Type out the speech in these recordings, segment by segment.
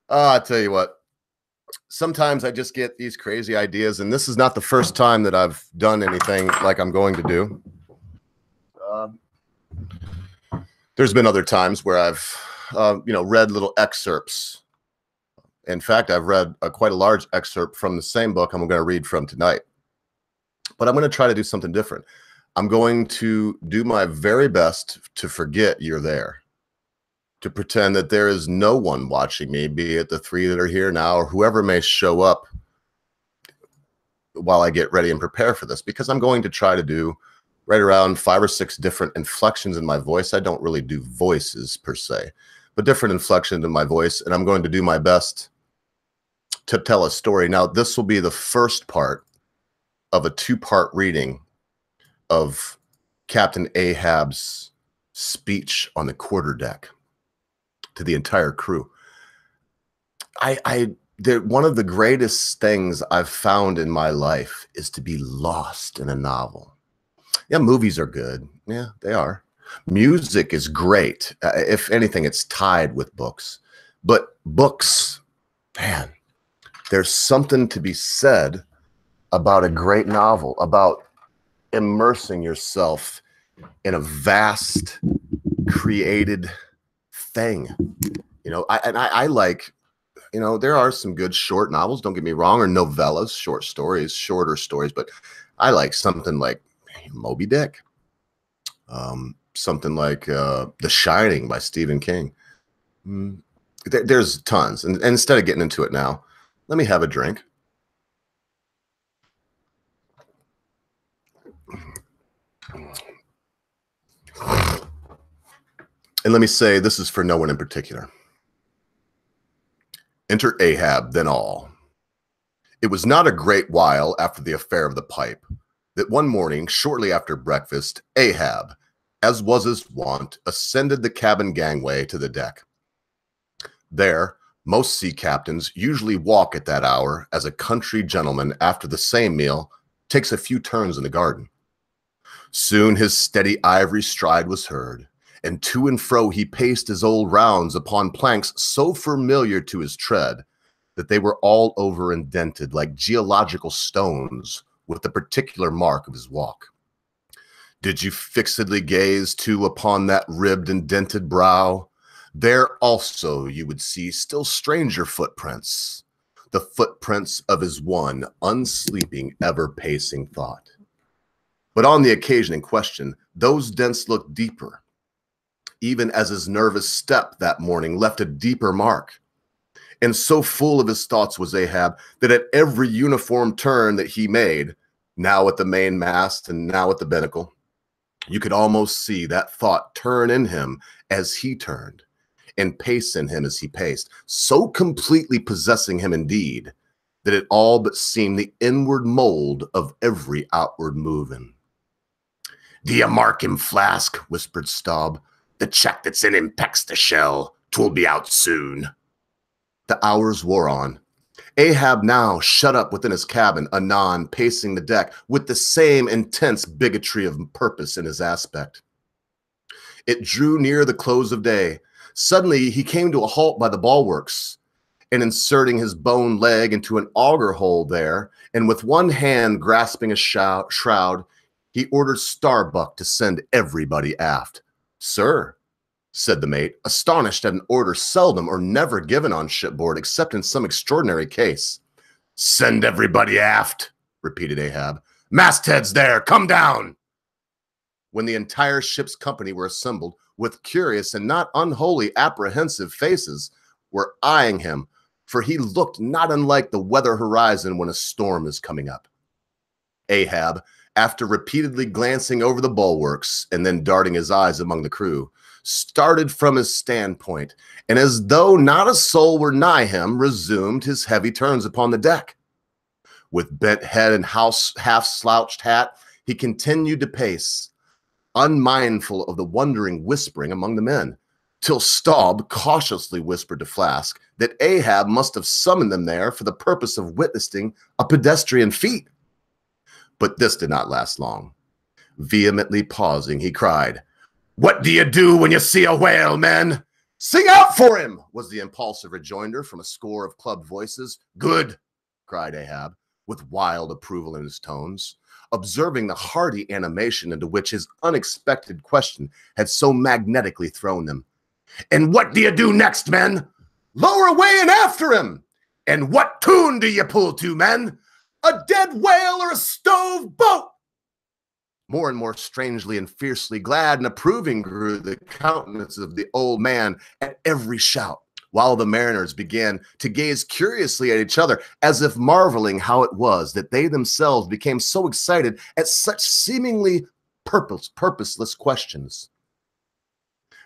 I tell you what, sometimes I just get these crazy ideas, and this is not the first time that I've done anything like I'm going to do. There's been other times where I've, read little excerpts. In fact, I've read quite a large excerpt from the same book I'm going to read from tonight. But I'm going to try to do something different. I'm going to do my very best to forget you're there, to pretend that there is no one watching me, be it the three that are here now or whoever may show up while I get ready and prepare for this, because I'm going to try to do right around 5 or 6 different inflections in my voice. I don't really do voices per se, but different inflections in my voice, and I'm going to do my best to tell a story. Now, this will be the first part of a 2-part reading of Captain Ahab's speech on the quarterdeck to the entire crew. One of the greatest things I've found in my life is to be lost in a novel. Yeah, movies are good. Yeah, they are. Music is great. If anything, it's tied with books. But books, man, there's something to be said about a great novel, about immersing yourself in a vast, created thing. I like, there are some good short novels, don't get me wrong, or novellas, shorter stories, but I like something like Moby Dick, something like The Shining by Stephen King. There's tons. And instead of getting into it now, let me have a drink. And let me say, this is for no one in particular. Enter Ahab, then all. It was not a great while after the affair of the pipe that one morning, shortly after breakfast, Ahab, as was his wont, ascended the cabin gangway to the deck. There, most sea captains usually walk at that hour, as a country gentleman after the same meal takes a few turns in the garden. Soon his steady ivory stride was heard, and to and fro he paced his old rounds upon planks so familiar to his tread that they were all over indented like geological stones with the particular mark of his walk. Did you fixedly gaze too upon that ribbed and dented brow? There also you would see still stranger footprints, the footprints of his one unsleeping, ever-pacing thought. But on the occasion in question, those dents looked deeper, even as his nervous step that morning left a deeper mark. And so full of his thoughts was Ahab that at every uniform turn that he made, now at the mainmast and now at the binnacle, you could almost see that thought turn in him as he turned, and pace in him as he paced, so completely possessing him indeed, that it all but seemed the inward mold of every outward moving. "D'ye mark him, Flask?" whispered Staub. "The check that's in him pecks the shell. 'Twill be out soon." The hours wore on. Ahab now shut up within his cabin, anon pacing the deck with the same intense bigotry of purpose in his aspect. It drew near the close of day. Suddenly he came to a halt by the bulwarks, and inserting his bone leg into an auger hole there, and with one hand grasping a shroud, he ordered Starbuck to send everybody aft. "Sir," said the mate, astonished at an order seldom or never given on shipboard except in some extraordinary case. "Send everybody aft," repeated Ahab. "Mastheads there, come down." When the entire ship's company were assembled, with curious and not unwholly apprehensive faces, were eyeing him, for he looked not unlike the weather horizon when a storm is coming up. Ahab, after repeatedly glancing over the bulwarks and then darting his eyes among the crew, started from his standpoint, and as though not a soul were nigh him, resumed his heavy turns upon the deck. With bent head and half-slouched hat, he continued to pace, unmindful of the wondering whispering among the men, till Staub cautiously whispered to Flask that Ahab must have summoned them there for the purpose of witnessing a pedestrian feat. But this did not last long. Vehemently pausing, he cried, What do you do when you see a whale, men? Sing out for him, was the impulsive rejoinder from a score of clubbed voices. Good, cried Ahab, with wild approval in his tones, observing the hearty animation into which his unexpected question had so magnetically thrown them. And what do you do next, men? Lower away and after him. And what tune do you pull to, men? A dead whale or a stove boat? More and more strangely and fiercely glad and approving grew the countenance of the old man at every shout, while the mariners began to gaze curiously at each other, as if marveling how it was that they themselves became so excited at such seemingly purposeless questions.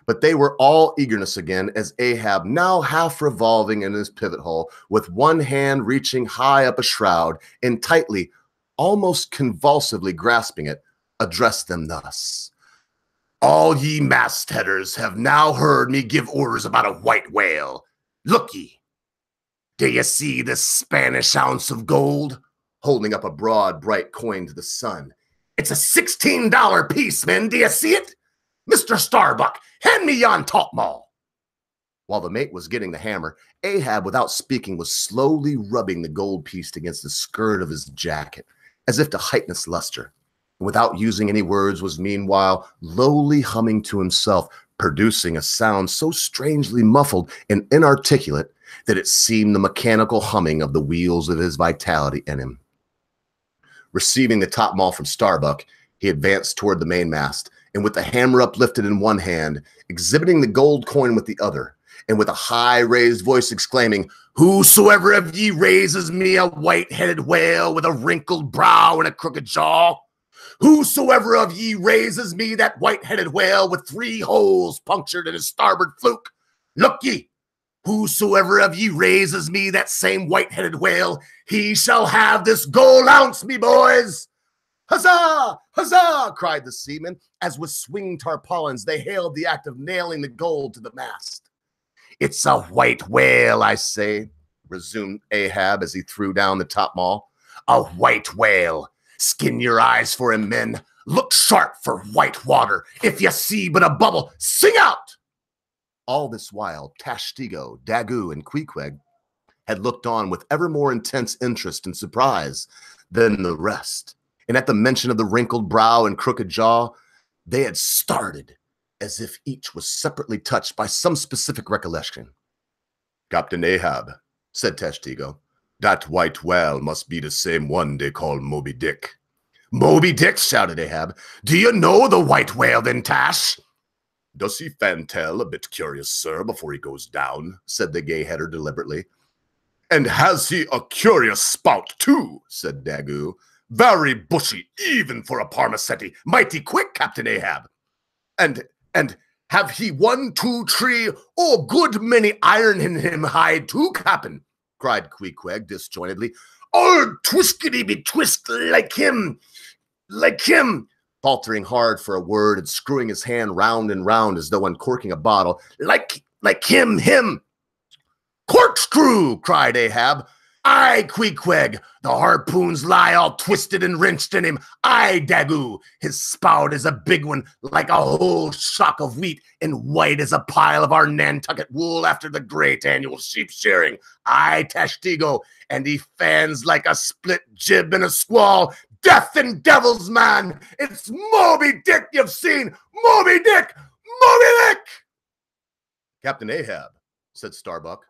But they were all eagerness again, as Ahab, now half revolving in his pivot hole, with one hand reaching high up a shroud and tightly, almost convulsively grasping it, addressed them thus. All ye mastheaders have now heard me give orders about a white whale. Look ye, do ye see this Spanish ounce of gold? Holding up a broad, bright coin to the sun. It's a $16 piece, men. Do ye see it? Mr. Starbuck, hand me yon topmaul. While the mate was getting the hammer, Ahab, without speaking, was slowly rubbing the gold piece against the skirt of his jacket, as if to heighten its luster. And without using any words, was meanwhile lowly humming to himself, producing a sound so strangely muffled and inarticulate that it seemed the mechanical humming of the wheels of his vitality in him. Receiving the topmaul from Starbuck, he advanced toward the mainmast, and with the hammer uplifted in one hand, exhibiting the gold coin with the other, and with a high raised voice exclaiming, Whosoever of ye raises me a white-headed whale with a wrinkled brow and a crooked jaw, whosoever of ye raises me that white-headed whale with 3 holes punctured in his starboard fluke, look ye, whosoever of ye raises me that same white-headed whale, he shall have this gold ounce, me boys. Huzzah! Huzzah! Cried the seamen, as with swinging tarpaulins they hailed the act of nailing the gold to the mast. It's a white whale, I say, resumed Ahab as he threw down the topmaul. A white whale. Skin your eyes for him, men. Look sharp for white water. If you see but a bubble, sing out! All this while, Tashtego, Daggoo, and Queequeg had looked on with ever more intense interest and surprise than the rest. And at the mention of the wrinkled brow and crooked jaw, they had started as if each was separately touched by some specific recollection. Captain Ahab, said Tashtego, that white whale must be the same one they call Moby Dick. Moby Dick, shouted Ahab. Do you know the white whale then, Tash? Does he fantail a bit curious, sir, before he goes down, said the gay-header deliberately. And has he a curious spout, too, said Daggoo. Very bushy, even for a parmacetti. Mighty quick, Captain Ahab. And have he 1, 2, 3, oh, good many iron in him hide too, Captain, cried Queequeg disjointedly. Oh, twiskety be twist like him, faltering hard for a word and screwing his hand round and round as though uncorking a bottle. Like him. Corkscrew, cried Ahab. Aye, Queequeg, the harpoons lie all twisted and wrenched in him. Aye, Daggoo, his spout is a big one, like a whole shock of wheat, and white as a pile of our Nantucket wool after the great annual sheep shearing. Aye, Tashtego, and he fans like a split jib in a squall. Death and devils, man! It's Moby Dick you've seen! Moby Dick! Moby Dick! Captain Ahab, said Starbuck,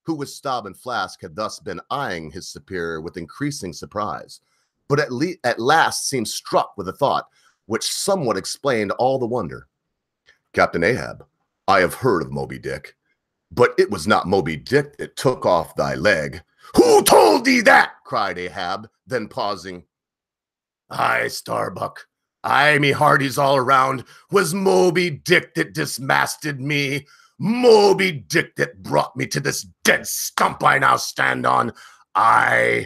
who with Staub and Flask had thus been eyeing his superior with increasing surprise, but at last seemed struck with a thought which somewhat explained all the wonder. Captain Ahab, I have heard of Moby Dick, but it was not Moby Dick that took off thy leg. Who told thee that? Cried Ahab, then pausing. Aye, Starbuck, aye, me hearties all around, was Moby Dick that dismasted me. Moby Dick that brought me to this dead stump I now stand on. Aye,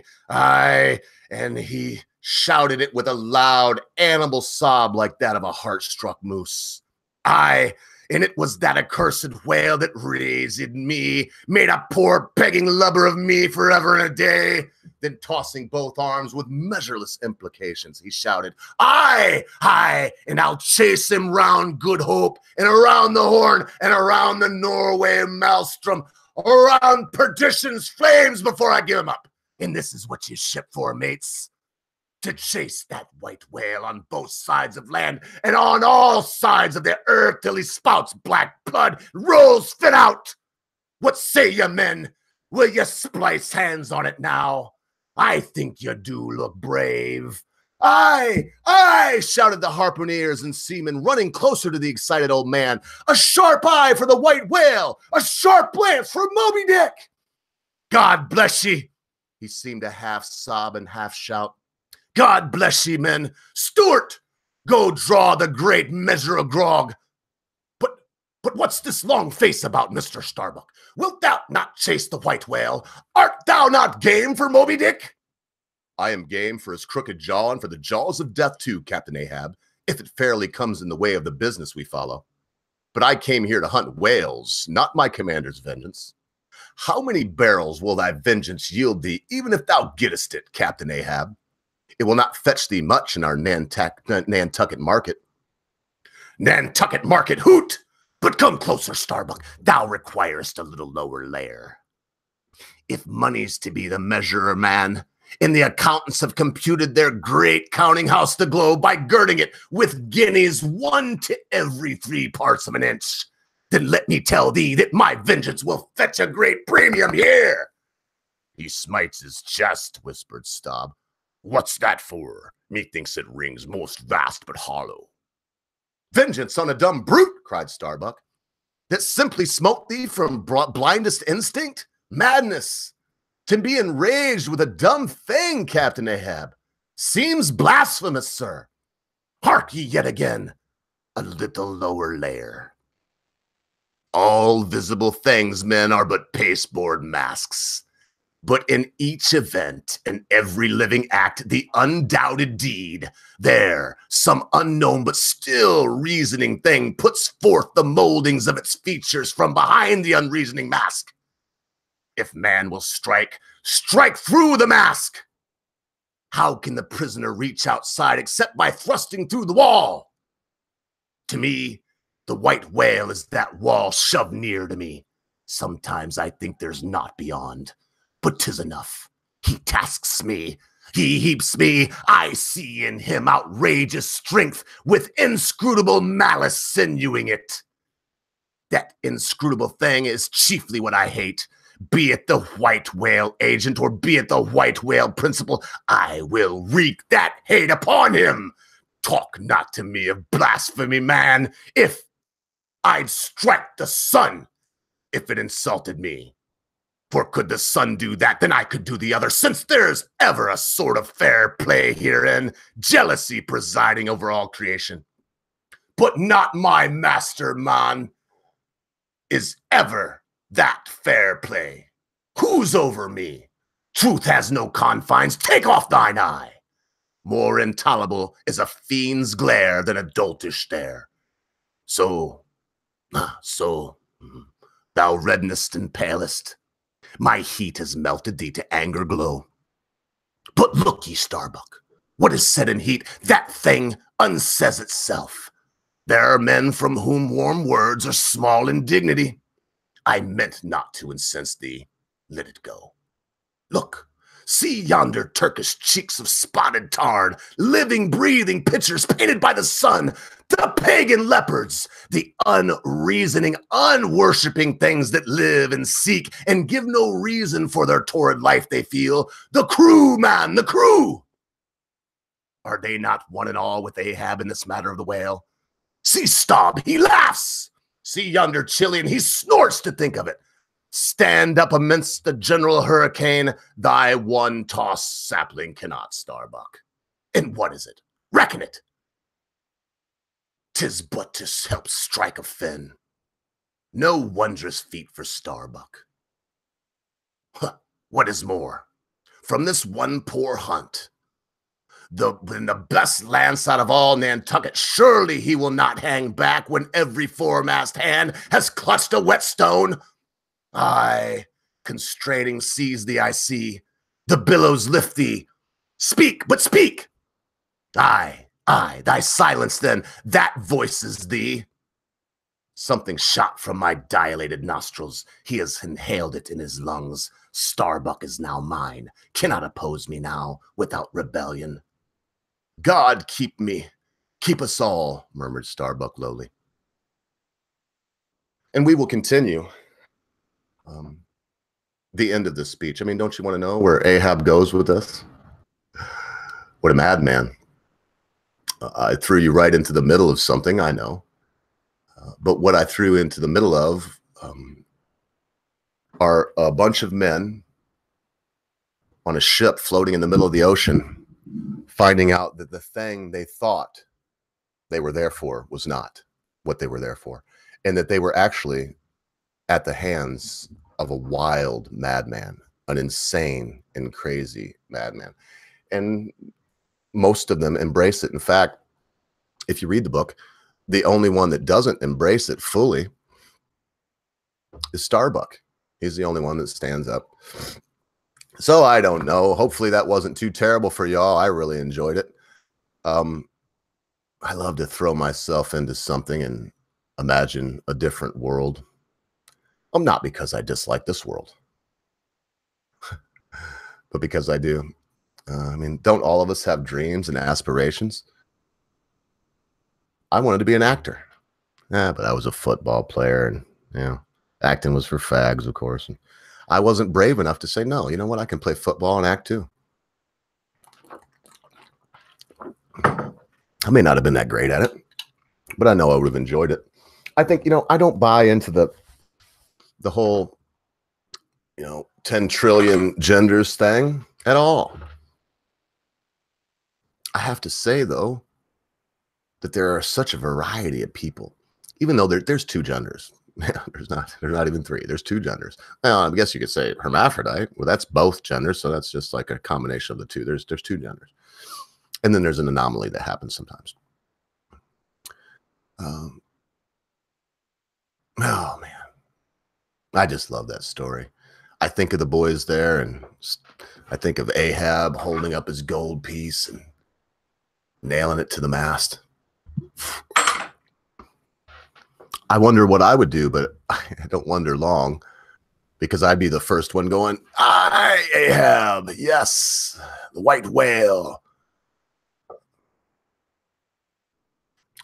and he shouted it with a loud animal sob like that of a heart-struck moose. Aye, and it was that accursed whale that raised me, made a poor begging lubber of me forever and a day. Then tossing both arms with measureless implications, he shouted, Aye, aye, and I'll chase him round Good Hope, and around the Horn, and around the Norway Maelstrom, around perdition's flames before I give him up. And this is what you ship for, mates. To chase that white whale on both sides of land and on all sides of the earth till he spouts black blood, rolls fit out. What say ye, men? Will ye splice hands on it now? I think you do look brave. Aye, aye, shouted the harpooneers and seamen, running closer to the excited old man. A sharp eye for the white whale, a sharp glance for Moby Dick. God bless ye, he seemed to half sob and half shout. God bless ye, men. Stewart, go draw the great measure of grog. But what's this long face about, Mr. Starbuck? Wilt thou not chase the white whale? Art thou not game for Moby Dick? I am game for his crooked jaw and for the jaws of death too, Captain Ahab, if it fairly comes in the way of the business we follow. But I came here to hunt whales, not my commander's vengeance. How many barrels will thy vengeance yield thee, even if thou gettest it, Captain Ahab? It will not fetch thee much in our Nantucket market. Nantucket market, hoot! But come closer, Starbuck. Thou requirest a little lower layer. If money's to be the measurer, man, and the accountants have computed their great counting house the globe by girding it with guineas 1 to every 3 parts of an inch, then let me tell thee that my vengeance will fetch a great premium here. He smites his chest, whispered Staub. What's that for? Methinks it rings most vast but hollow. Vengeance on a dumb brute, cried Starbuck, that simply smote thee from blindest instinct? Madness! To be enraged with a dumb thing, Captain Ahab, seems blasphemous, sir. Hark ye yet again, a little lower layer. All visible things, men, are but pasteboard masks. But in each event and every living act, the undoubted deed, there, some unknown but still reasoning thing puts forth the moldings of its features from behind the unreasoning mask. If man will strike, strike through the mask. How can the prisoner reach outside except by thrusting through the wall? To me, the white whale is that wall shoved near to me. Sometimes I think there's naught beyond. But 'tis enough. He tasks me. He heaps me. I see in him outrageous strength with inscrutable malice sinewing it. That inscrutable thing is chiefly what I hate. Be it the white whale agent or be it the white whale principal, I will wreak that hate upon him. Talk not to me of blasphemy, man. If I'd strike the sun, if it insulted me. For could the sun do that, then I could do the other, since there's ever a sort of fair play herein, jealousy presiding over all creation. But not my master, man, is ever that fair play. Who's over me? Truth has no confines. Take off thine eye. More intolerable is a fiend's glare than a doltish stare. So, thou reddenest and palest. My heat has melted thee to anger glow. But look ye, Starbuck, what is said in heat, that thing unsays itself. There are men from whom warm words are small in dignity. I meant not to incense thee. Let it go. Look, see yonder Turkish cheeks of spotted tarn, living, breathing pictures painted by the sun, the pagan leopards, the unreasoning, unworshipping things that live and seek and give no reason for their torrid life they feel. The crew, man, the crew! Are they not one and all with Ahab in this matter of the whale? See Staub, he laughs! See yonder Chilean, he snorts to think of it. Stand up amidst the general hurricane, thy one-tossed sapling cannot, Starbuck. And what is it? Reckon it. 'Tis but to help strike a fin. No wondrous feat for Starbuck. What is more, from this one poor hunt, in the best lance-out of all Nantucket. Surely he will not hang back when every foremast hand has clutched a whetstone. Aye, constraining seas the I see, the billows lift thee. Speak, but speak. Aye, thy silence then, that voices thee. Something shot from my dilated nostrils. He has inhaled it in his lungs. Starbuck is now mine. Cannot oppose me now without rebellion. God keep me, keep us all, murmured Starbuck lowly. And we will continue the end of this speech. I mean, don't you want to know where Ahab goes with this? What a madman. I threw you right into the middle of something, I know. But what I threw into the middle of are a bunch of men on a ship floating in the middle of the ocean, finding out that the thing they thought they were there for was not what they were there for, and that they were actually at the hands of a wild madman, an insane and crazy madman. And most of them embrace it. In fact, if you read the book, the only one that doesn't embrace it fully is Starbuck. He's the only one that stands up. So I don't know. Hopefully that wasn't too terrible for y'all. I really enjoyed it. I love to throw myself into something and imagine a different world. Not because I dislike this world, but because I do. I mean, don't all of us have dreams and aspirations? I wanted to be an actor. But I was a football player, and acting was for fags, of course. And I wasn't brave enough to say, no, you know what? I can play football and act too. I may not have been that great at it, but I know I would have enjoyed it. I think, I don't buy into the whole, 10 trillion genders thing at all. I have to say, though, that there are such a variety of people, even though there's two genders. There's not even three. There's two genders. Well, I guess you could say hermaphrodite. Well, that's both genders, so that's just like a combination of the two. There's two genders, and then there's an anomaly that happens sometimes. Oh man, I just love that story. I think of the boys there, and I think of Ahab holding up his gold piece and nailing it to the mast. I wonder what I would do, but I don't wonder long, because I'd be the first one going, "Aye, Ahab, yes, the white whale.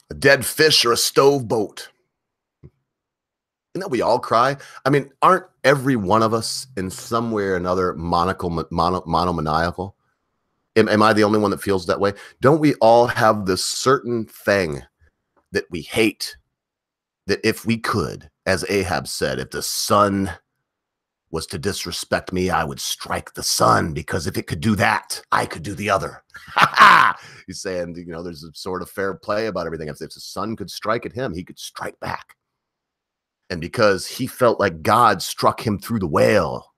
A dead fish or a stove boat." Isn't that we all cry? I mean, aren't every one of us in some way or another monomaniacal? Am I the only one that feels that way? Don't we all have this certain thing that we hate, that if we could, as Ahab said, if the sun was to disrespect me, I would strike the sun, because if it could do that, I could do the other. He's saying, there's a sort of fair play about everything. If the sun could strike at him, he could strike back. And because he felt like God struck him through the whale,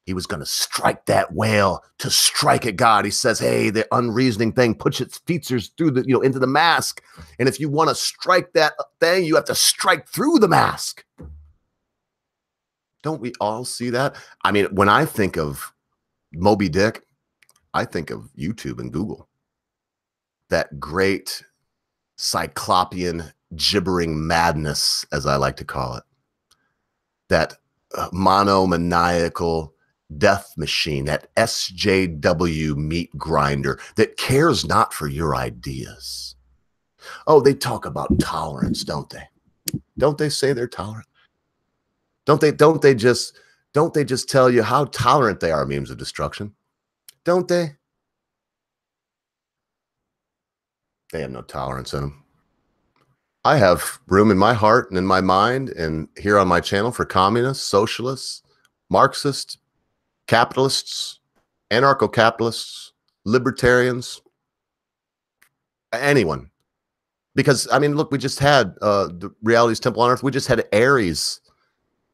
he was going to strike that whale to strike at God. He says, hey, the unreasoning thing puts its features through the, into the mask. And if you want to strike that thing, you have to strike through the mask. Don't we all see that? I mean, when I think of Moby Dick, I think of YouTube and Google. That great cyclopean gibbering madness, as I like to call it. That monomaniacal death machine, that SJW meat grinder that cares not for your ideas. Oh, they talk about tolerance, don't they? Don't they say they're tolerant? Don't they just tell you how tolerant they are of means of destruction? Don't they? They have no tolerance in them. I have room in my heart and in my mind and here on my channel for communists, socialists, Marxists, capitalists, anarcho-capitalists, libertarians, anyone. Because, I mean, look, we just had the Reality's Temple on Earth. We just had Aries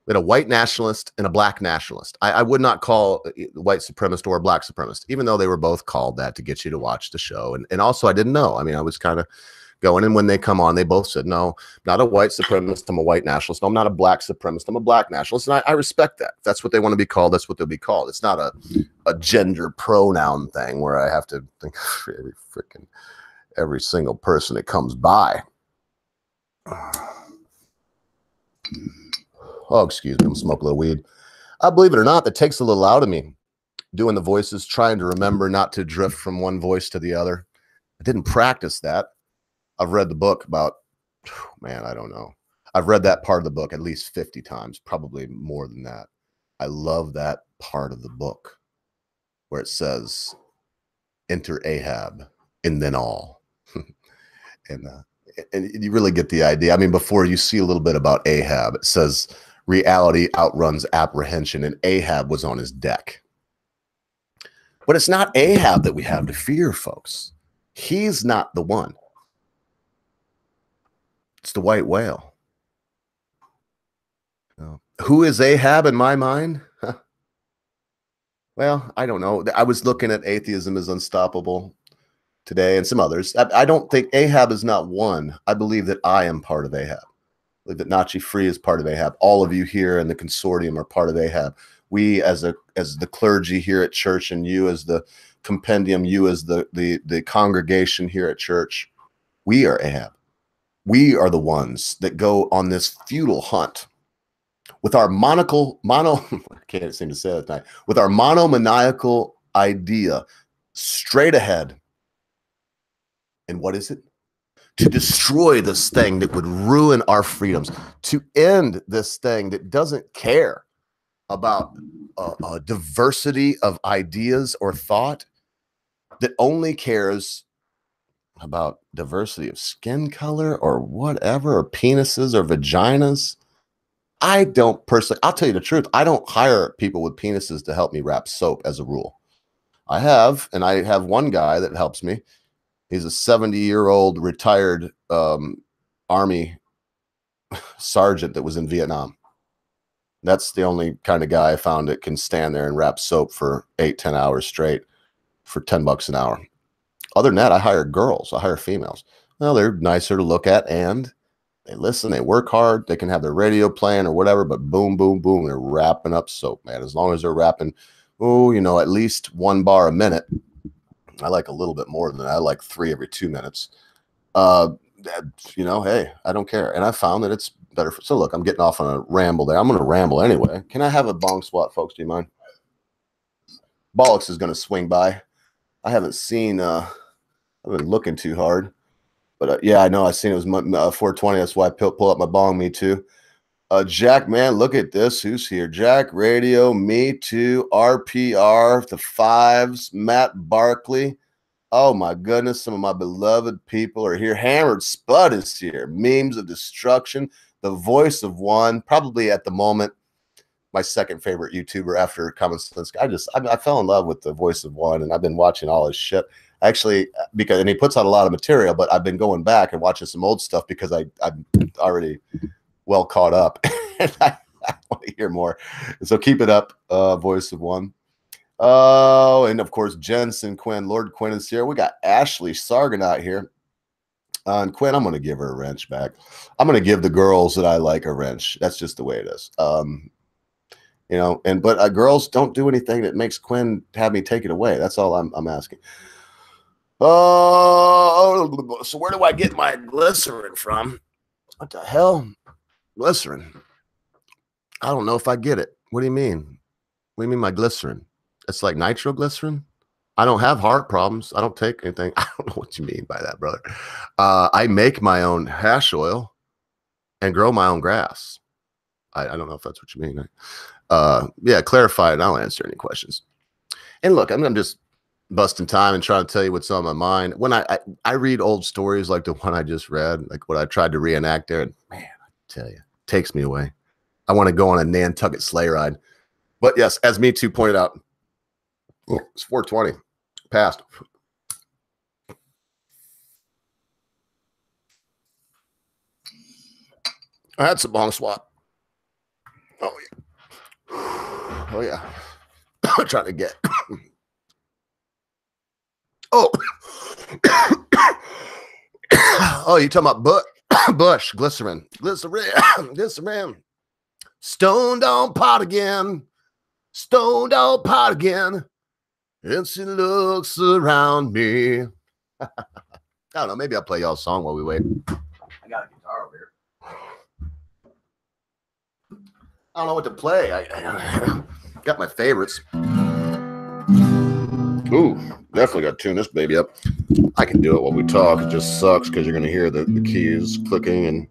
We had a white nationalist and a black nationalist. I would not call white supremacist or black supremacist, even though they were both called that to get you to watch the show. And also, I didn't know. I mean, I was kind of going, and when they come on, they both said, no, not a white supremacist, I'm a white nationalist. No, I'm not a black supremacist, I'm a black nationalist. And I respect that. If that's what they want to be called, that's what they'll be called. It's not a gender pronoun thing where I have to think of every single person that comes by. Oh, excuse me, I'm smoking a little weed. I believe it or not, that takes a little out of me, doing the voices, trying to remember not to drift from one voice to the other. I didn't practice that. I've read the book about, man, I don't know. I've read that part of the book at least 50 times, probably more than that. I love that part of the book where it says, enter Ahab and then all. and you really get the idea. I mean, before you see a little bit about Ahab, it says reality outruns apprehension, and Ahab was on his deck. But it's not Ahab that we have to fear, folks. He's not the one. It's the white whale. Who is Ahab in my mind? Well, I don't know. I was looking at Atheism is Unstoppable today and some others. I don't think Ahab is not one. I believe that I am part of Ahab. I believe that Nachi Free is part of Ahab. All of you here in the consortium are part of Ahab. We as the clergy here at church, and you as the compendium, you as the congregation here at church, we are Ahab. We are the ones that go on this futile hunt with our I can't seem to say that tonight, with our monomaniacal idea straight ahead. And what is it? To destroy this thing that would ruin our freedoms, to end this thing that doesn't care about a diversity of ideas or thought, that only cares about diversity of skin color or whatever, or penises or vaginas. I don't personally, I'll tell you the truth, I don't hire people with penises to help me wrap soap as a rule. I have one guy that helps me. He's a 70-year-old retired Army sergeant that was in Vietnam. That's the only kind of guy I found that can stand there and wrap soap for 8-10 hours straight for $10 an hour. Other than that, I hire girls. I hire females. Well, they're nicer to look at, and they listen, they work hard, they can have their radio playing or whatever, but boom, boom, boom, they're wrapping up soap, man. As long as they're wrapping, at least 1 bar a minute. I like a little bit more than that. I like 3 every 2 minutes. Hey, I don't care. And I found that it's better. So look, I'm getting off on a ramble there. I'm going to ramble anyway. Can I have a bong swat, folks? Do you mind? Bollocks is going to swing by. I haven't seen, I've been looking too hard. But yeah, I know. I seen it was 420. That's why I pull up my bong. Me too. Jack, man, look at this. Who's here? Jack Radio, me too. RPR, the Fives, Matt Barkley. Oh my goodness, some of my beloved people are here. Hammered Spud is here. Memes of Destruction, the voice of one, probably at the moment my second favorite YouTuber after Common Sense. I fell in love with the voice of one, and I've been watching all his shit. Actually, and he puts out a lot of material, but I've been going back and watching some old stuff because I'm already well caught up. And I want to hear more. So keep it up, voice of one. Oh, and of course, Jensen Quinn. Lord Quinn is here. We got Ashley Sargonaut here. And Quinn, I'm going to give her a wrench back. I'm going to give the girls that I like a wrench. That's just the way it is. But girls don't do anything that makes Quinn have me take it away. That's all I'm asking. Oh, so where do I get my glycerin from? What the hell? Glycerin. I don't know if I get it. What do you mean? What do you mean my glycerin? It's like nitroglycerin? I don't have heart problems. I don't take anything. I don't know what you mean by that, brother. I make my own hash oil and grow my own grass. I don't know if that's what you mean. Yeah, clarify it and I'll answer any questions. And look, I'm just busting time and trying to tell you what's on my mind. When I read old stories like the one I just read, like what I tried to reenact there, and man, I tell you, it takes me away. I want to go on a Nantucket sleigh ride. But yes, as Me Too pointed out, it's 420 past. I had some bong swap. Oh Oh yeah. Trying to get. Oh. Oh, you talking about Bush, glycerin. Glycerin. Stoned on pot again. Stoned on pot again. And she looks around me. I don't know. Maybe I'll play y'all a song while we wait. I got a guitar over here. I don't know what to play. I got my favorites. Ooh, definitely got to tune this baby up. I can do it while we talk. It just sucks because you're going to hear the keys clicking and,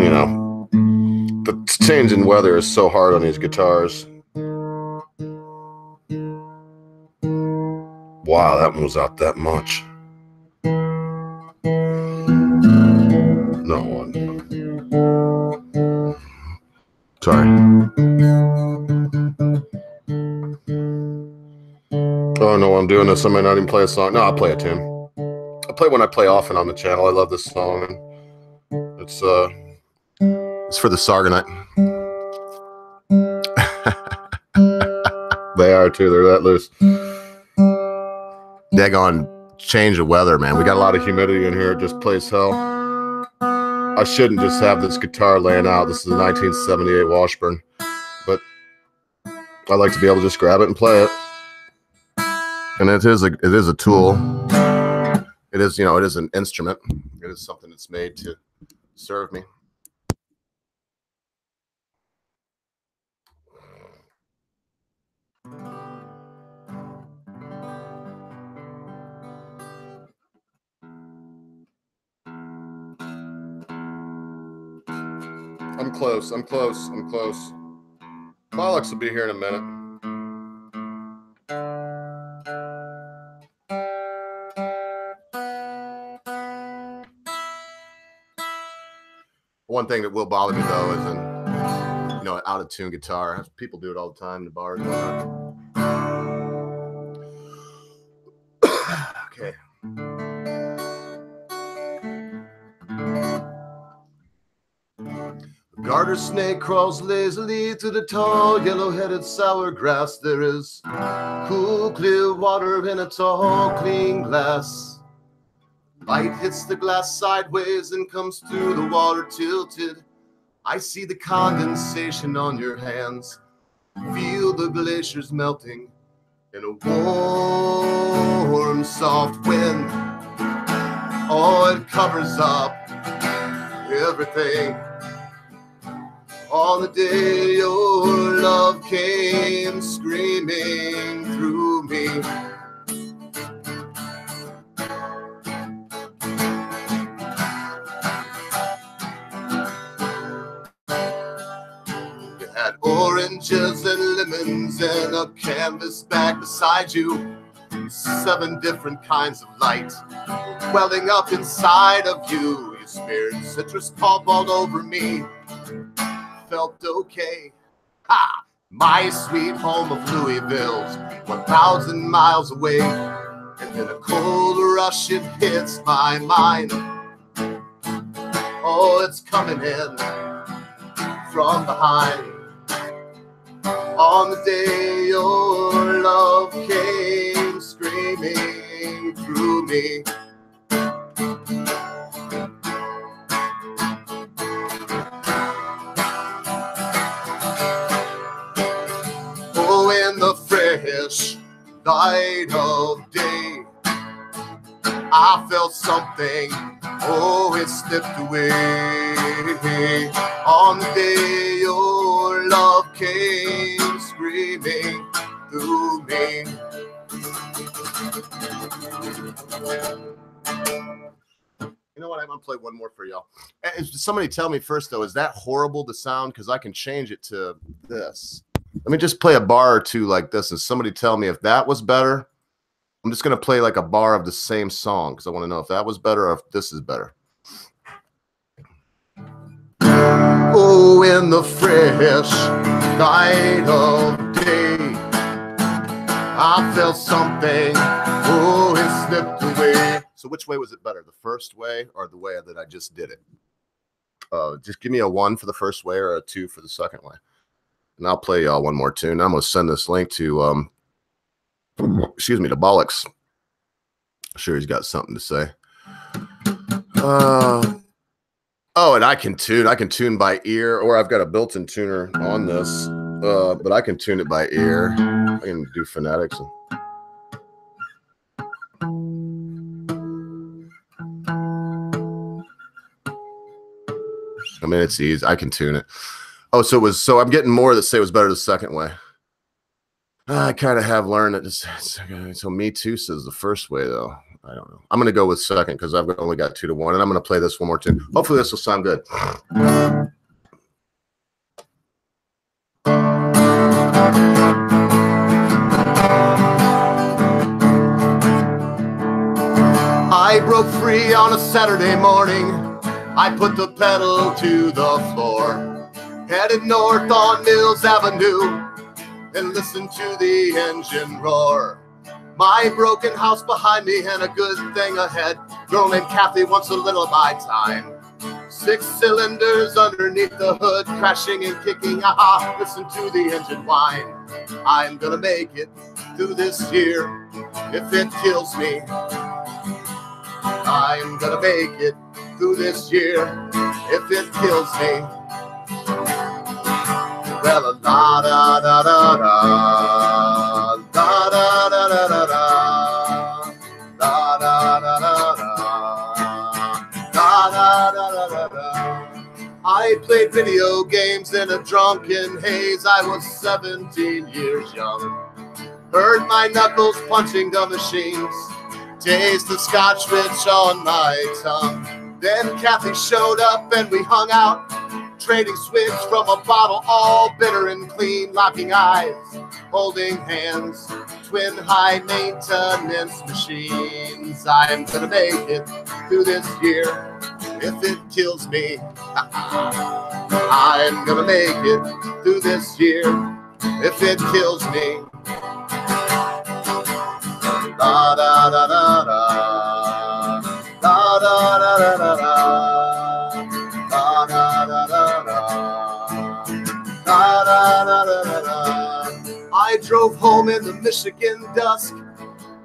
you know, the change in weather is so hard on these guitars. Wow, that moves out that much. No one. Sorry. Oh no, I'm doing this. I might not even play a song. No, I'll play a tune. I play when I play often on the channel. I love this song. And it's for the Sargonite. They are too. They're that loose. Daggone change of weather, man. We got a lot of humidity in here. It just plays hell. I shouldn't just have this guitar laying out. This is a 1978 Washburn, but I like to be able to just grab it and play it. And it is a tool. It is, you know, it is an instrument. It is something that's made to serve me. I'm close. Bollocks will be here in a minute. One thing that will bother me though is an out of tune guitar. People do it all the time in the bars and whatnot. Okay. The garter snake crawls lazily through the tall yellow-headed sour grass. There is cool, clear water in a tall, clean glass. Light hits the glass sideways and comes through the water tilted. I see the condensation on your hands. Feel the glaciers melting in a warm, soft wind. Oh, it covers up everything. On the day your love came screaming through me. You had oranges and lemons in a canvas bag beside you. 7 different kinds of light welling up inside of you. You smeared citrus pulp all over me. Felt okay. Ha! My sweet home of Louisville's 1,000 miles away. And in a cold rush it hits my mind. Oh, it's coming in from behind. On the day your love came screaming through me. Oh, in the fresh light of day, I felt something. Oh, it slipped away. On the day your love came screaming through me. You know what? I'm gonna play one more for y'all. Somebody tell me first though, is that horrible to sound? Because I can change it to this. Let me just play a bar or two like this, and somebody tell me if that was better. I'm just gonna play like a bar of the same song because I want to know if that was better or if this is better. Oh, in the fresh light of day, I felt something. Oh, it slipped away. So which way was it better, the first way or the way that I just did it? Just give me a 1 for the first way or a 2 for the second way. and I'll play y'all one more tune. I'm going to send this link to, excuse me, to Bollocks. I'm sure he's got something to say. Oh, and I can tune by ear, or I've got a built-in tuner on this, but I can tune it by ear. I can do phonetics. I mean, it's easy. I can tune it. Oh, so I'm getting more that say it was better the second way. I kind of have learned that. So Me Too says the first way, though. I don't know. I'm going to go with second because I've only got 2-1, and I'm going to play this one more tune. Hopefully this will sound good. I broke free on a Saturday morning. I put the pedal to the floor, headed north on Mills Avenue, and listened to the engine roar. My broken house behind me and a good thing ahead. Girl named Kathy wants a little of my time. 6 cylinders underneath the hood, crashing and kicking. Aha, listen to the engine whine. I'm gonna make it through this year if it kills me. I'm gonna make it through this year if it kills me. Well, da da da da da da da da da da da da da da da da. I played video games in a drunken haze. I was 17 years young. Heard my knuckles punching the machines. Taste the scotch rich on my tongue. Then Kathy showed up and we hung out, trading swigs from a bottle, all bitter and clean, locking eyes, holding hands, twin high maintenance machines. I'm gonna make it through this year if it kills me. I'm gonna make it through this year if it kills me. Da da da da da da da da da da da da da da da. I drove home in the Michigan dusk.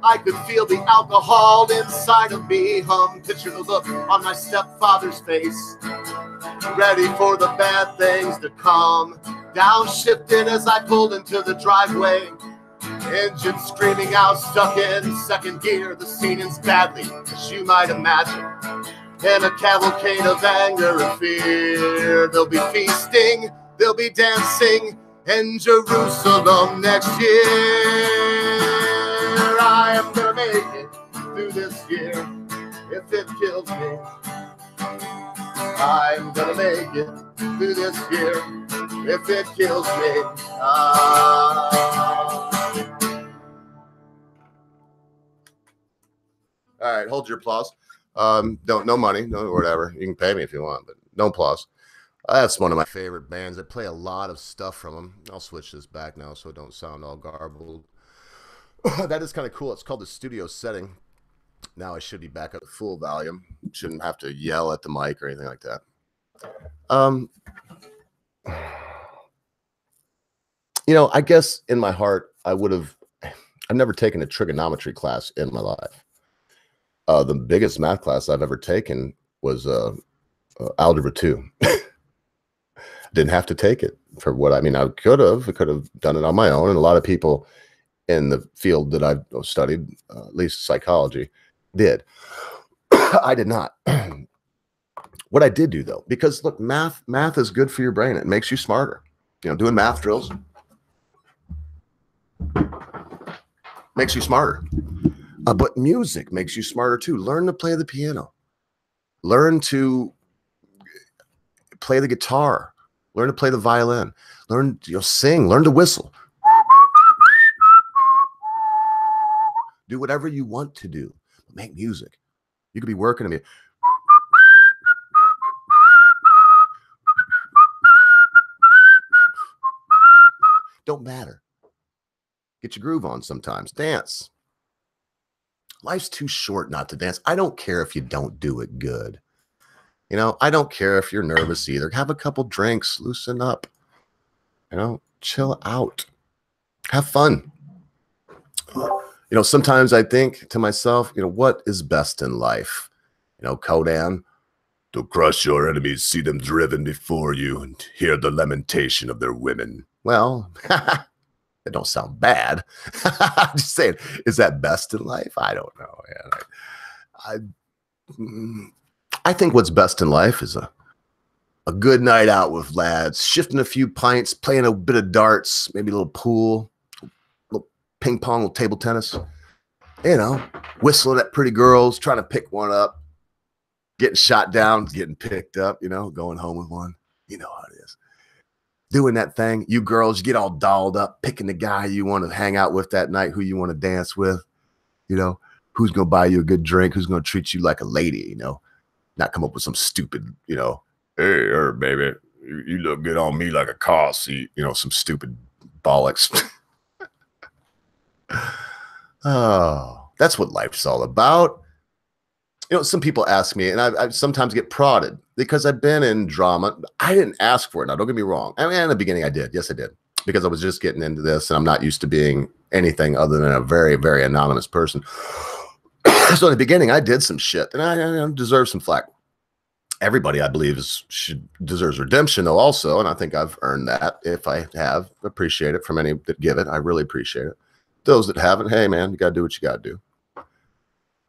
I could feel the alcohol inside of me hum. Picture the look on my stepfather's face, ready for the bad things to come. Downshifted as I pulled into the driveway. Engine screaming out, stuck in second gear. The scene ends badly, as you might imagine. In a cavalcade of anger and fear. There'll be feasting, there'll be dancing in Jerusalem next year. I am gonna make it through this year if it kills me. I'm gonna make it through this year if it kills me. All right, hold your applause. No money, no whatever. You can pay me if you want, but no applause. That's one of my favorite bands. I play a lot of stuff from them. I'll switch this back now so it don't sound all garbled. That is kind of cool. It's called the studio setting. Now I should be back at full volume. Shouldn't have to yell at the mic or anything like that. You know, I guess in my heart, I've never taken a trigonometry class in my life. The biggest math class I've ever taken was Algebra 2. Didn't have to take it for what I mean. I could have done it on my own. And a lot of people in the field that I've studied, at least psychology, did. I did not. What I did do, though, because look, math is good for your brain. It makes you smarter. You know, doing math drills makes you smarter. But music makes you smarter too. Learn to play the piano. Learn to play the guitar. Learn to play the violin. Learn to sing. Learn to whistle. Do whatever you want to do. Make music. You could be working and be don't matter. Get your groove on sometimes. Dance. Life's too short not to dance. I don't care if you don't do it good. You know, I don't care if you're nervous either. Have a couple drinks, loosen up. You know, chill out, have fun. You know, sometimes I think to myself, you know, what is best in life? You know, Conan, to crush your enemies, see them driven before you, and hear the lamentation of their women. Well, it don't sound bad. I'm just saying, is that best in life? I don't know. I think what's best in life is a good night out with lads, shifting a few pints, playing a bit of darts, maybe a little pool, ping pong, little table tennis, you know, whistling at pretty girls, trying to pick one up, getting shot down, getting picked up, you know, going home with one. You know how it is. Doing that thing. You girls, you get all dolled up, picking the guy you want to hang out with that night, who you want to dance with, you know, who's going to buy you a good drink, who's going to treat you like a lady, you know, not come up with some stupid, you know, hey, baby, you look good on me like a car seat, you know, some stupid bollocks. Oh, that's what life's all about. You know, some people ask me, and I sometimes get prodded because I've been in drama. I didn't ask for it. Now, don't get me wrong. I mean, in the beginning, I did. Yes, I did. Because I was just getting into this, and I'm not used to being anything other than a very, very anonymous person. So in the beginning, I did some shit, and I deserve some flack. Everybody, I believe, deserves redemption, though, also, and I think I've earned that. If I have, appreciate it from any that give it. I really appreciate it. Those that haven't, hey, man, you got to do what you got to do.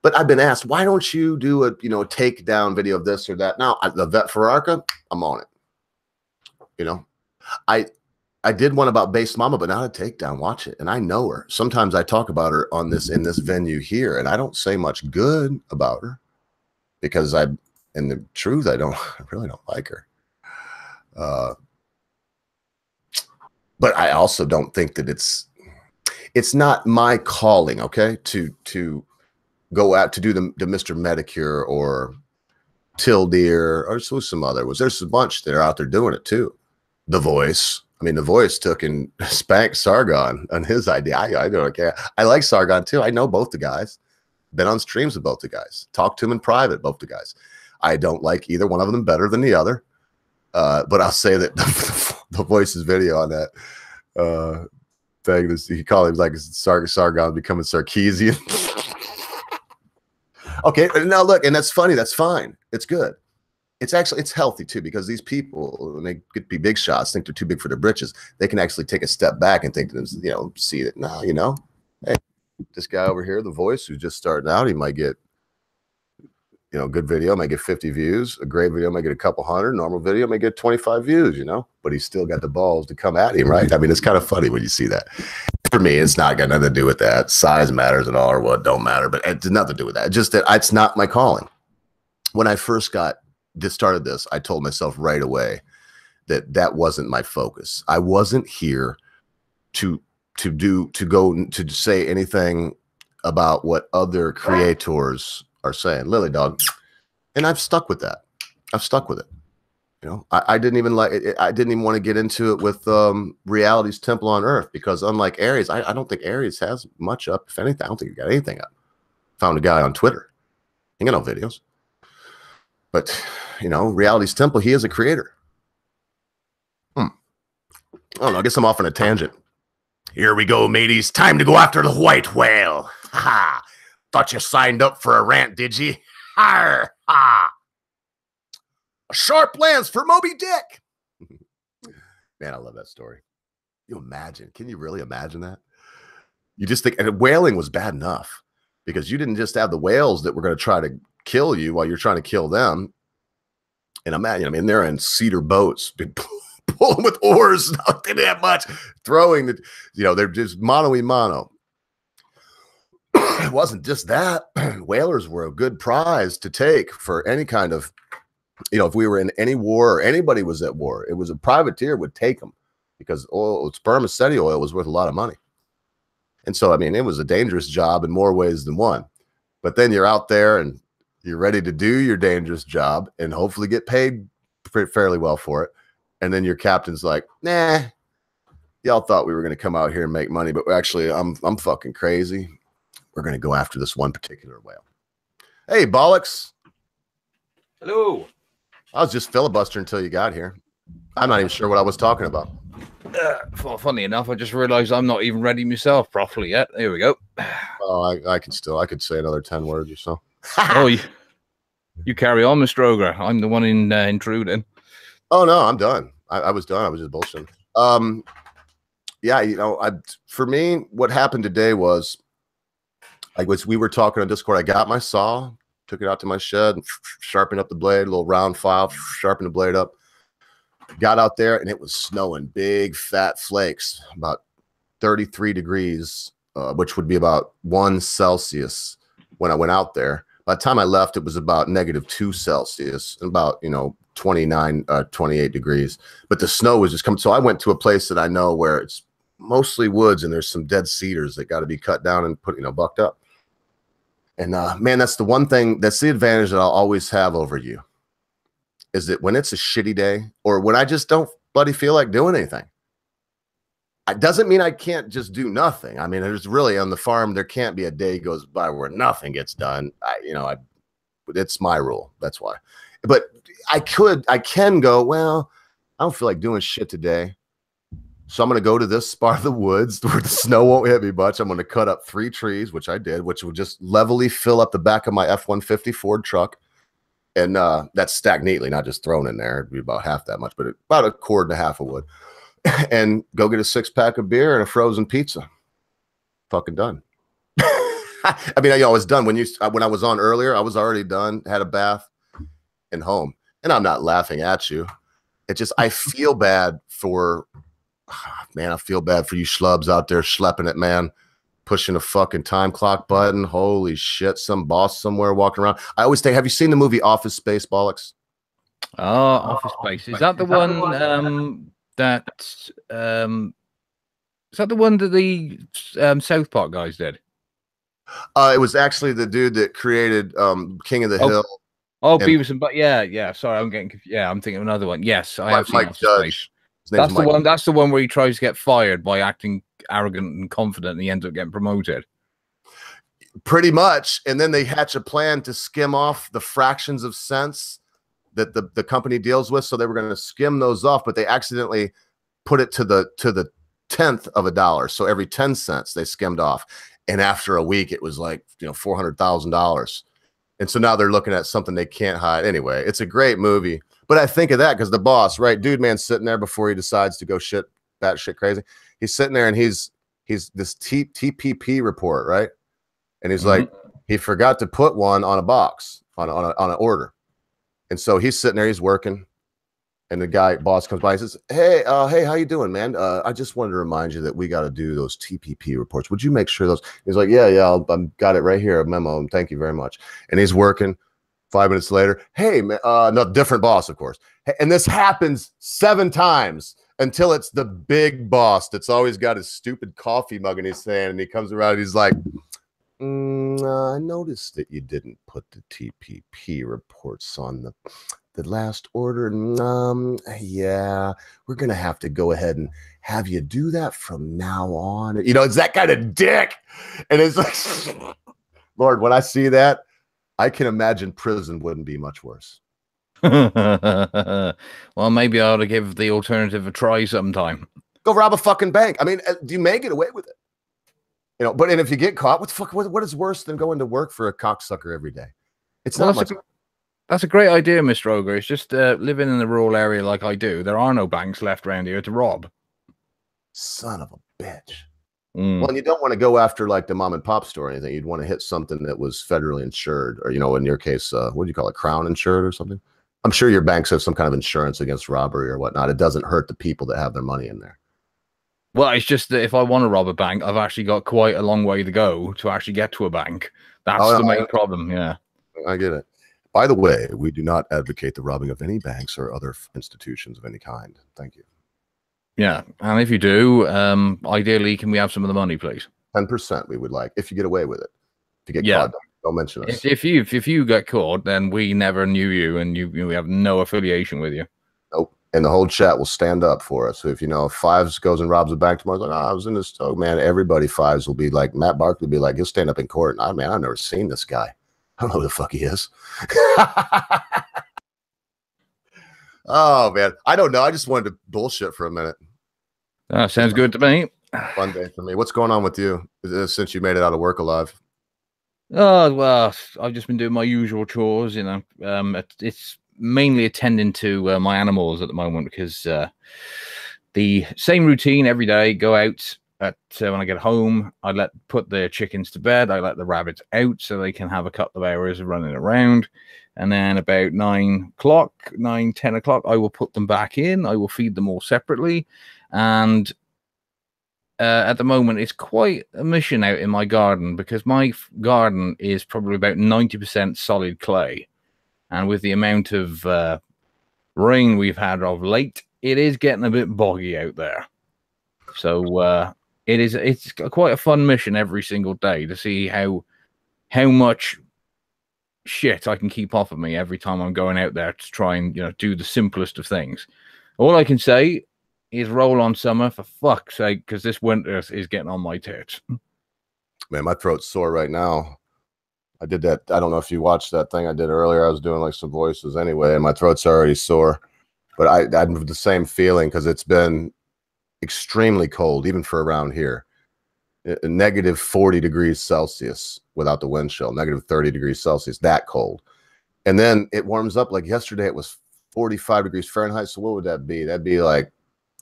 But I've been asked, why don't you do a, you know, a takedown video of this or that? Now, the Vet Ferrarca, I'm on it. You know, I did one about Base Mama, but not a takedown. Watch it. And I know her. Sometimes I talk about her on this, in this venue here, and I don't say much good about her because in the truth, I really don't like her. But I also don't think that it's not my calling, okay, to go out to do the Mr. Medicure or Tildeer or some other ones. There's a bunch that are out there doing it too. The Voice. I mean, The Voice took and spanked Sargon on his idea. I don't care. I like Sargon too. I know both the guys. Been on streams with both the guys. Talked to him in private, both the guys. I don't like either one of them better than the other. But I'll say that the Voice's video on that thing, he called him like Sargon becoming Sarkeesian. Okay, now look, and that's funny. That's fine. It's good. It's healthy too, because these people, when they get to be big shots, think they're too big for their britches. They can actually take a step back and think to themselves, you know, see that now, you know, hey, this guy over here, The Voice, who's just starting out, he might get, you know, good video might get 50 views. A great video might get a couple hundred. Normal video might get 25 views, you know, but he's still got the balls to come at him, right? I mean, it's kind of funny when you see that. For me, it's not got nothing to do with that. Size matters and all, or what don't matter, but it did nothing to do with that. It's just that it's not my calling. When I first started this, I told myself right away that wasn't my focus. I wasn't here to say anything about what other creators are saying. Lily Dog. And I've stuck with that. I've stuck with it. You know, I didn't even like it. I didn't even want to get into it with Reality's Temple on Earth, because unlike Aries, I don't think Aries has much up. If anything, I don't think he got anything up. Found a guy on Twitter. He got no videos. But, you know, Reality's Temple, he is a creator. I don't know. I guess I'm off on a tangent. Here we go, mateys. Time to go after the white whale. Ha ha. Thought you signed up for a rant, did you? Arr, ha. A sharp lance for Moby Dick. Man, I love that story. You imagine. Can you really imagine that? You just think, and whaling was bad enough because you didn't just have the whales that were going to try to kill you while you're trying to kill them. And imagine, I mean, they're in cedar boats, pulling with oars, not that much, throwing the, you know, they're just mano-y-mano. It wasn't just that. Whalers were a good prize to take for any kind of, you know, if we were in any war or anybody was at war, it was a privateer would take them because oil, spermaceti oil was worth a lot of money. And so, I mean, it was a dangerous job in more ways than one. But then you're out there and you're ready to do your dangerous job and hopefully get paid fairly well for it. And then your captain's like, nah, y'all thought we were going to come out here and make money, but actually I'm fucking crazy. We're going to go after this one particular whale. Hey, bollocks. Hello. I was just filibustering until you got here. I'm not even sure what I was talking about. Funny enough, I just realized I'm not even ready myself properly yet. There we go. Oh, I could say another 10 words or so. Oh, you carry on, Mr. Ogre. I'm the one intruding. Oh no, I'm done. I was done. I was just bullshitting. Yeah, you know, for me, what happened today was we were talking on Discord. I got my saw, took it out to my shed, and sharpened up the blade, a little round file, sharpened the blade up. Got out there and it was snowing, big fat flakes, about 33 degrees, which would be about 1 Celsius when I went out there. By the time I left, it was about -2 Celsius, about, you know, 29, 28 degrees. But the snow was just coming. So I went to a place that I know where it's mostly woods and there's some dead cedars that got to be cut down and put, you know, bucked up. And man, that's the one thing, that's the advantage that I'll always have over you, is that when it's a shitty day or when I just don't bloody feel like doing anything, it doesn't mean I can't just do nothing. I mean, there's really on the farm, there can't be a day goes by where nothing gets done. It's my rule. That's why. But I can go, well, I don't feel like doing shit today. So I'm going to go to this spot of the woods where the snow won't hit me much. I'm going to cut up 3 trees, which I did, which would just levelly fill up the back of my F-150 Ford truck. And that's stacked neatly, not just thrown in there. It'd be about half that much, but about 1.25 cords of wood. And go get a 6-pack of beer and a frozen pizza. Fucking done. I mean, I was done when I was on earlier. I was already done, had a bath, and home. And I'm not laughing at you. It just, I feel bad for, man, I feel bad for you schlubs out there schlepping it, man. Pushing a fucking time clock button. Holy shit, some boss somewhere walking around. I always think, have you seen the movie Office Space, bollocks? Oh, Office Space. Is that the one is that the one that the South Park guys did? It was actually the dude that created King of the Hill. Oh, Beavis and Butt. Yeah. Sorry, I'm getting confused. Yeah, I'm thinking of another one. Yes, I have seen Office Space. That's the one. That's the one where he tries to get fired by acting arrogant and confident, and he ends up getting promoted. Pretty much, and then they hatch a plan to skim off the fractions of cents that the company deals with. So they were going to skim those off, but they accidentally put it to the 10th of a dollar. So every 10 cents they skimmed off, and after a week, it was like, you know, $400,000. And so now they're looking at something they can't hide. Anyway, it's a great movie. But I think of that because the boss, right? Dude, man, sitting there before he decides to go batshit crazy. He's sitting there and he's this TPP report, right? And he's like, he forgot to put one on a box on an order. And so he's sitting there, he's working. And the boss comes by and says, hey, how you doing, man? I just wanted to remind you that we got to do those TPP reports. Would you make sure those? He's like, yeah, I've got it right here, a memo. Thank you very much. And he's working. 5 minutes later, hey, man, no, different boss, of course. And this happens 7 times until it's the big boss that's always got his stupid coffee mug in his hand. And he comes around and he's like, I noticed that you didn't put the TPP reports on the last order. Yeah, we're going to have to go ahead and have you do that from now on. You know, it's that kind of dick. And it's like, Lord, when I see that, I can imagine prison wouldn't be much worse. Well, maybe I ought to give the alternative a try sometime. Go rob a fucking bank. I mean, you may get away with it. You know, and if you get caught, what the fuck? What is worse than going to work for a cocksucker every day? It's not much. That's a great idea, Mr. Ogre. It's just living in a rural area like I do. There are no banks left around here to rob. Son of a bitch. Well, and you don't want to go after like the mom and pop store or anything. You'd want to hit something that was federally insured, or, you know, in your case, what do you call it? Crown insured or something? I'm sure your banks have some kind of insurance against robbery or whatnot. It doesn't hurt the people that have their money in there. Well, it's just that if I want to rob a bank, I've actually got quite a long way to go to actually get to a bank. That's the main problem. Yeah. I get it. By the way, we do not advocate the robbing of any banks or other institutions of any kind. Thank you. Yeah. And if you do, ideally, can we have some of the money, please? 10% we would like, if you get away with it. If you get caught, don't mention us. If you get caught, then we never knew you, and we have no affiliation with you. Nope. And the whole chat will stand up for us. So if, you know, if Fives goes and robs a bank tomorrow, like, I was in this, man, everybody Fives will be like, Matt Barkley will be like, he'll stand up in court. And man, I've never seen this guy. I don't know who the fuck he is. Oh, man. I don't know. I just wanted to bullshit for a minute. Sounds good to me. Fun day for me. What's going on with you since you made it out of work alive? Oh, well, I've just been doing my usual chores, you know. It's mainly attending to my animals at the moment because the same routine every day. Go out at when I get home. I put the chickens to bed. I let the rabbits out so they can have a couple of hours of running around. And then about 9 o'clock, 10 o'clock, I will put them back in. I will feed them all separately. And at the moment, it's quite a mission out in my garden because my garden is probably about 90% solid clay. And with the amount of rain we've had of late, it is getting a bit boggy out there. So it's quite a fun mission every single day to see how much shit I can keep off of me every time I'm going out there to try and, you know, do the simplest of things. All I can say is roll on summer, for fuck's sake, because this winter is getting on my tits. Man, my throat's sore right now. I did that. I don't know if you watched that thing I did earlier. I was doing like some voices anyway, and my throat's already sore. But I have the same feeling because it's been extremely cold, even for around here. Negative 40 degrees Celsius without the wind chill, negative 30 degrees Celsius, that cold. And then it warms up. Like yesterday, it was 45 degrees Fahrenheit. So what would that be? That'd be like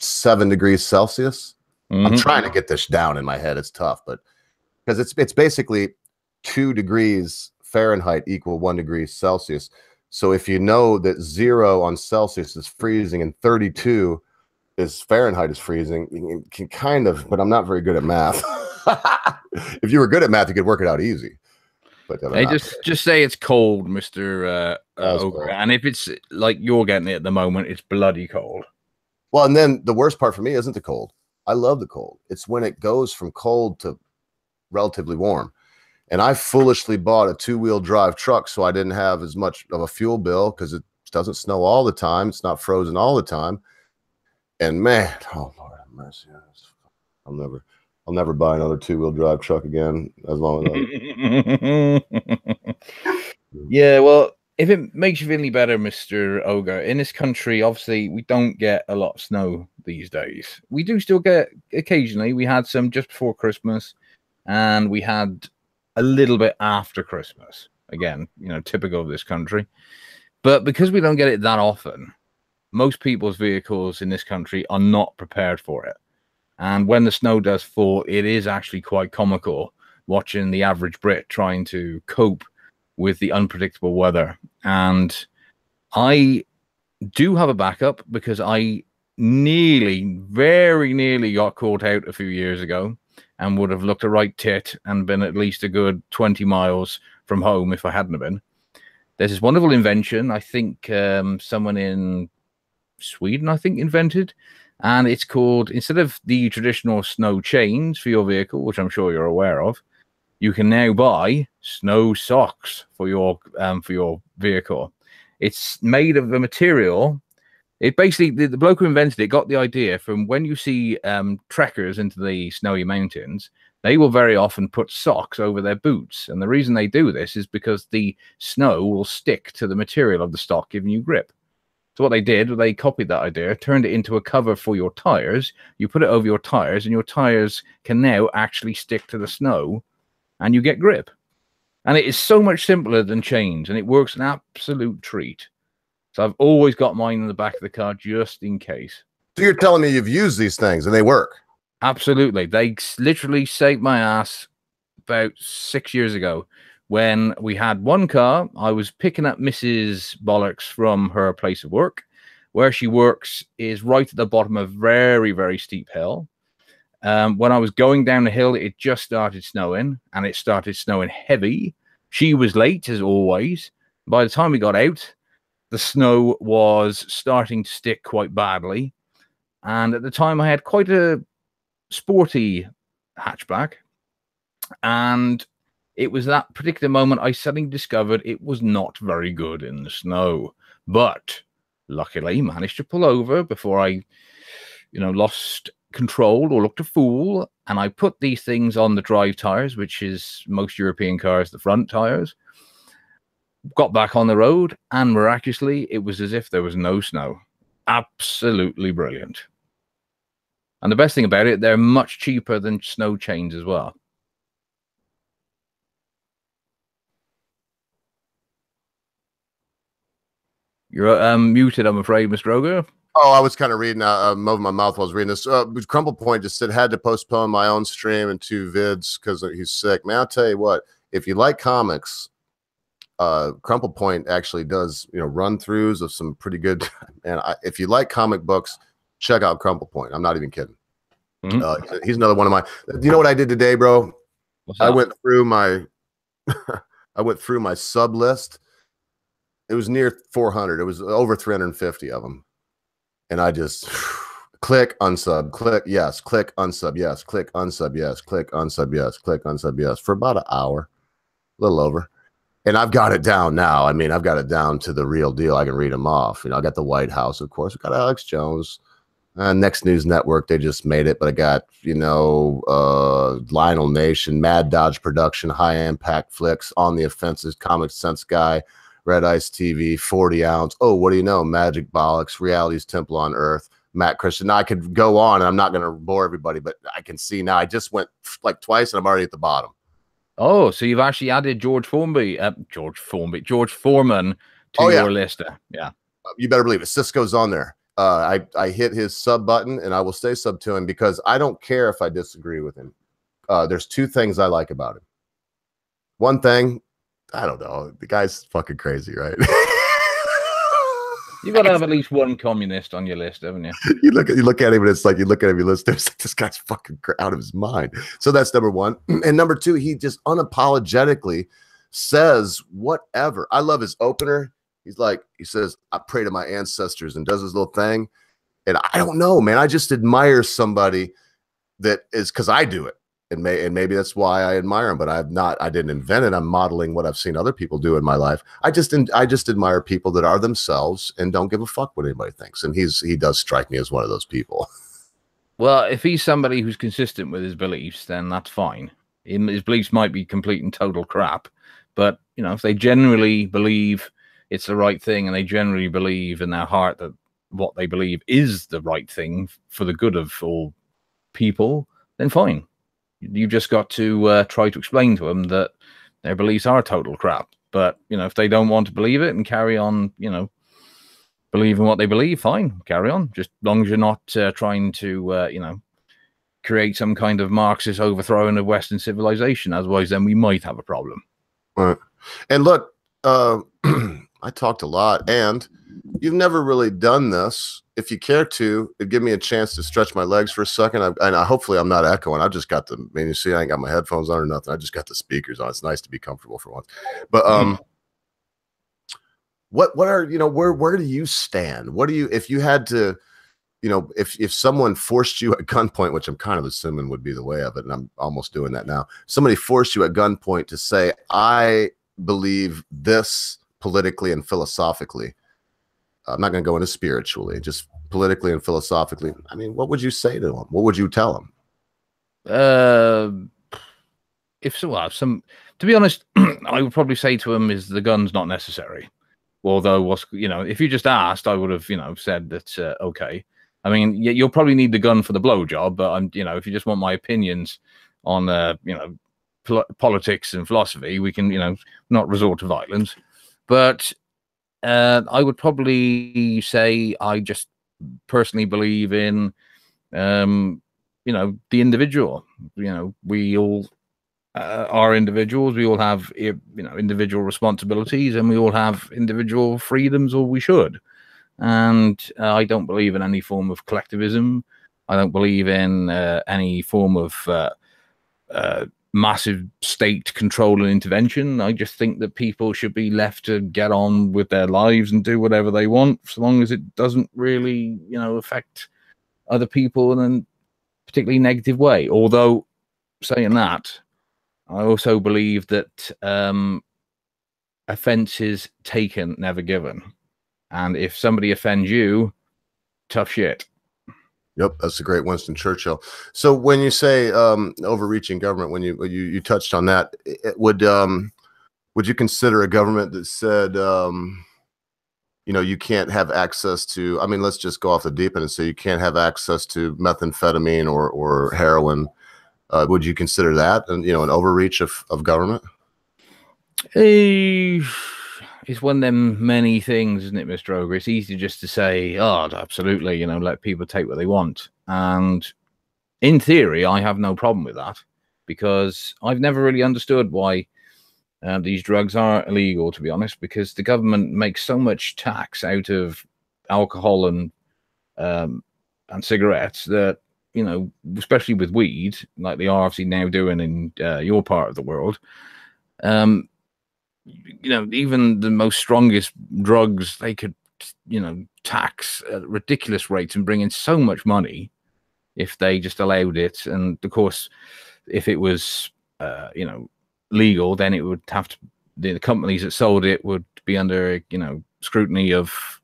7 degrees Celsius. I'm trying to get this down in my head. It's tough, but because it's basically 2 degrees Fahrenheit equal 1 degree Celsius. So if you know that 0 on Celsius is freezing and 32 is Fahrenheit is freezing, you can kind of, but I'm not very good at math. If you were good at math, you could work it out easy. But hey, just say it's cold, Mr. Ogre. And if it's like you're getting it at the moment, it's bloody cold. Well, and then the worst part for me isn't the cold. I love the cold. It's when it goes from cold to relatively warm. And I foolishly bought a 2-wheel drive truck so I didn't have as much of a fuel bill because it doesn't snow all the time. It's not frozen all the time. And man, oh Lord have mercy. I'll never buy another 2-wheel drive truck again as long as Yeah, well, if it makes you feel any better, Mr. Ogre, in this country, obviously, we don't get a lot of snow these days. We do still get occasionally. We had some just before Christmas, and we had a little bit after Christmas. Again, you know, typical of this country. But because we don't get it that often, most people's vehicles in this country are not prepared for it. And when the snow does fall, it is actually quite comical watching the average Brit trying to cope with the unpredictable weather. And I do have a backup because I very nearly got caught out a few years ago and would have looked a right tit and been at least a good 20 miles from home if I hadn't have been. There's this wonderful invention, I think someone in Sweden, I think, invented. And it's called, instead of the traditional snow chains for your vehicle, which I'm sure you're aware of, you can now buy snow socks for your vehicle. It's made of a material. It basically, the bloke who invented it got the idea from when you see trekkers into the snowy mountains, they will very often put socks over their boots. And the reason they do this is because the snow will stick to the material of the sock, giving you grip. So what they did, they copied that idea, turned it into a cover for your tires. You put it over your tires, and your tires can now actually stick to the snow, and you get grip. And it is so much simpler than chains, and it works an absolute treat. So I've always got mine in the back of the car just in case. So you're telling me you've used these things and they work? Absolutely. They literally saved my ass about 6 years ago. When we had one car, I was picking up Mrs. Bollocks from her place of work. Where she works is right at the bottom of a very, very steep hill. When I was going down the hill, it just started snowing, and it started snowing heavy. She was late, as always. By the time we got out, the snow was starting to stick quite badly. And at the time, I had quite a sporty hatchback. And it was that particular moment I suddenly discovered it was not very good in the snow. But luckily managed to pull over before I, lost control or looked a fool. And I put these things on the drive tires, which is most European cars, the front tires. Got back on the road, and miraculously, it was as if there was no snow. Absolutely brilliant. And the best thing about it, they're much cheaper than snow chains as well. You're muted, I'm afraid, Mr. Ogre. Oh, I was kind of reading, moving my mouth while I was reading this. Crumple Point just said, had to postpone my own stream and 2 vids because he's sick. Man, I'll tell you what, if you like comics, Crumple Point actually does, run-throughs of some pretty good, and if you like comic books, check out Crumple Point. I'm not even kidding. He's another one of my, you know what I did today, bro? I went through my, I went through my sub list. It was near 400. It was over 350 of them. And I just click, unsub, click, yes, click, unsub, yes, click, unsub, yes, click, unsub, yes, click, unsub, yes, for about an hour, a little over. And I've got it down now. I mean, I've got it down to the real deal. I can read them off. I got the White House, of course. I got Alex Jones. Next News Network, they just made it. But I got, Lionel Nation, Mad Dodge Production, High Impact Flicks, On the Offenses, Comic Sense Guy, Red Ice TV, 40 Ounce. Oh, what do you know? Magic Bollocks, Reality's Temple on Earth, Matt Christian. Now, I could go on, and I'm not going to bore everybody, but I can see now. I just went like twice, and I'm already at the bottom. Oh, so you've actually added George Foreman to your list. Yeah. You better believe it. Cisco's on there. I hit his sub button, and I will stay sub to him because I don't care if I disagree with him. There's 2 things I like about him. One thing, I don't know. The guy's fucking crazy, right? You've got to have at least one communist on your list, haven't you? You look at him, and it's like you look at him, you listen. It's like, this guy's fucking out of his mind. So that's number 1. And number 2, he just unapologetically says whatever. I love his opener. He says, I pray to my ancestors, and does his little thing. And I don't know, man. I just admire somebody that is, because I do it. And maybe that's why I admire him, but I didn't invent it. I'm modeling what I've seen other people do in my life. I just admire people that are themselves and don't give a fuck what anybody thinks. And he does strike me as one of those people. Well, if he's somebody who's consistent with his beliefs, then that's fine. His beliefs might be complete and total crap, but if they generally believe it's the right thing, and they generally believe in their heart that what they believe is the right thing for the good of all people, then fine. You've just got to try to explain to them that their beliefs are total crap. But, if they don't want to believe it and carry on, believing what they believe, fine, carry on. Just as long as you're not trying to, create some kind of Marxist overthrowing of Western civilization. Otherwise, then we might have a problem. Right. And look, I talked a lot, and you've never really done this. If you care to, it'd give me a chance to stretch my legs for a second. Hopefully I'm not echoing. I just got you see, I ain't got my headphones on or nothing. I just got the speakers on. It's nice to be comfortable for once. But what are, where do you stand? What do you, if you had to, if someone forced you at gunpoint, which I'm kind of assuming would be the way of it, and I'm almost doing that now. Somebody forced you at gunpoint to say, I believe this politically and philosophically. I'm not going to go into spiritually, just politically and philosophically. I mean, what would you say to them? What would you tell them? To be honest, I would probably say to them is the gun's not necessary. Although, if you just asked, I would have, said that, okay. I mean, you'll probably need the gun for the blowjob, but if you just want my opinions on, politics and philosophy, we can, not resort to violence. But I would probably say I just personally believe in, the individual. We all are individuals. We all have, individual responsibilities, and we all have individual freedoms, or we should. And I don't believe in any form of collectivism. I don't believe in any form of massive state control and intervention. I just think that people should be left to get on with their lives and do whatever they want, so long as it doesn't really, affect other people in a particularly negative way. Although, saying that, I also believe that offenses taken, never given. And if somebody offends you, tough shit. Yep, that's a great Winston Churchill. So when you say overreaching government, when you touched on that, would you consider a government that said, you can't have access to, I mean, let's just go off the deep end and say you can't have access to methamphetamine or heroin. Would you consider that an overreach of government? It's one of them many things, isn't it, Mr. Ogre? It's easy just to say, oh, absolutely, let people take what they want. And in theory, I have no problem with that because I've never really understood why these drugs are illegal, to be honest, because the government makes so much tax out of alcohol and cigarettes that, especially with weed, like they are obviously now doing in your part of the world. Even the most strongest drugs, they could, tax at ridiculous rates and bring in so much money if they just allowed it. And of course, if it was, legal, then it would have to, the companies that sold it would be under, scrutiny of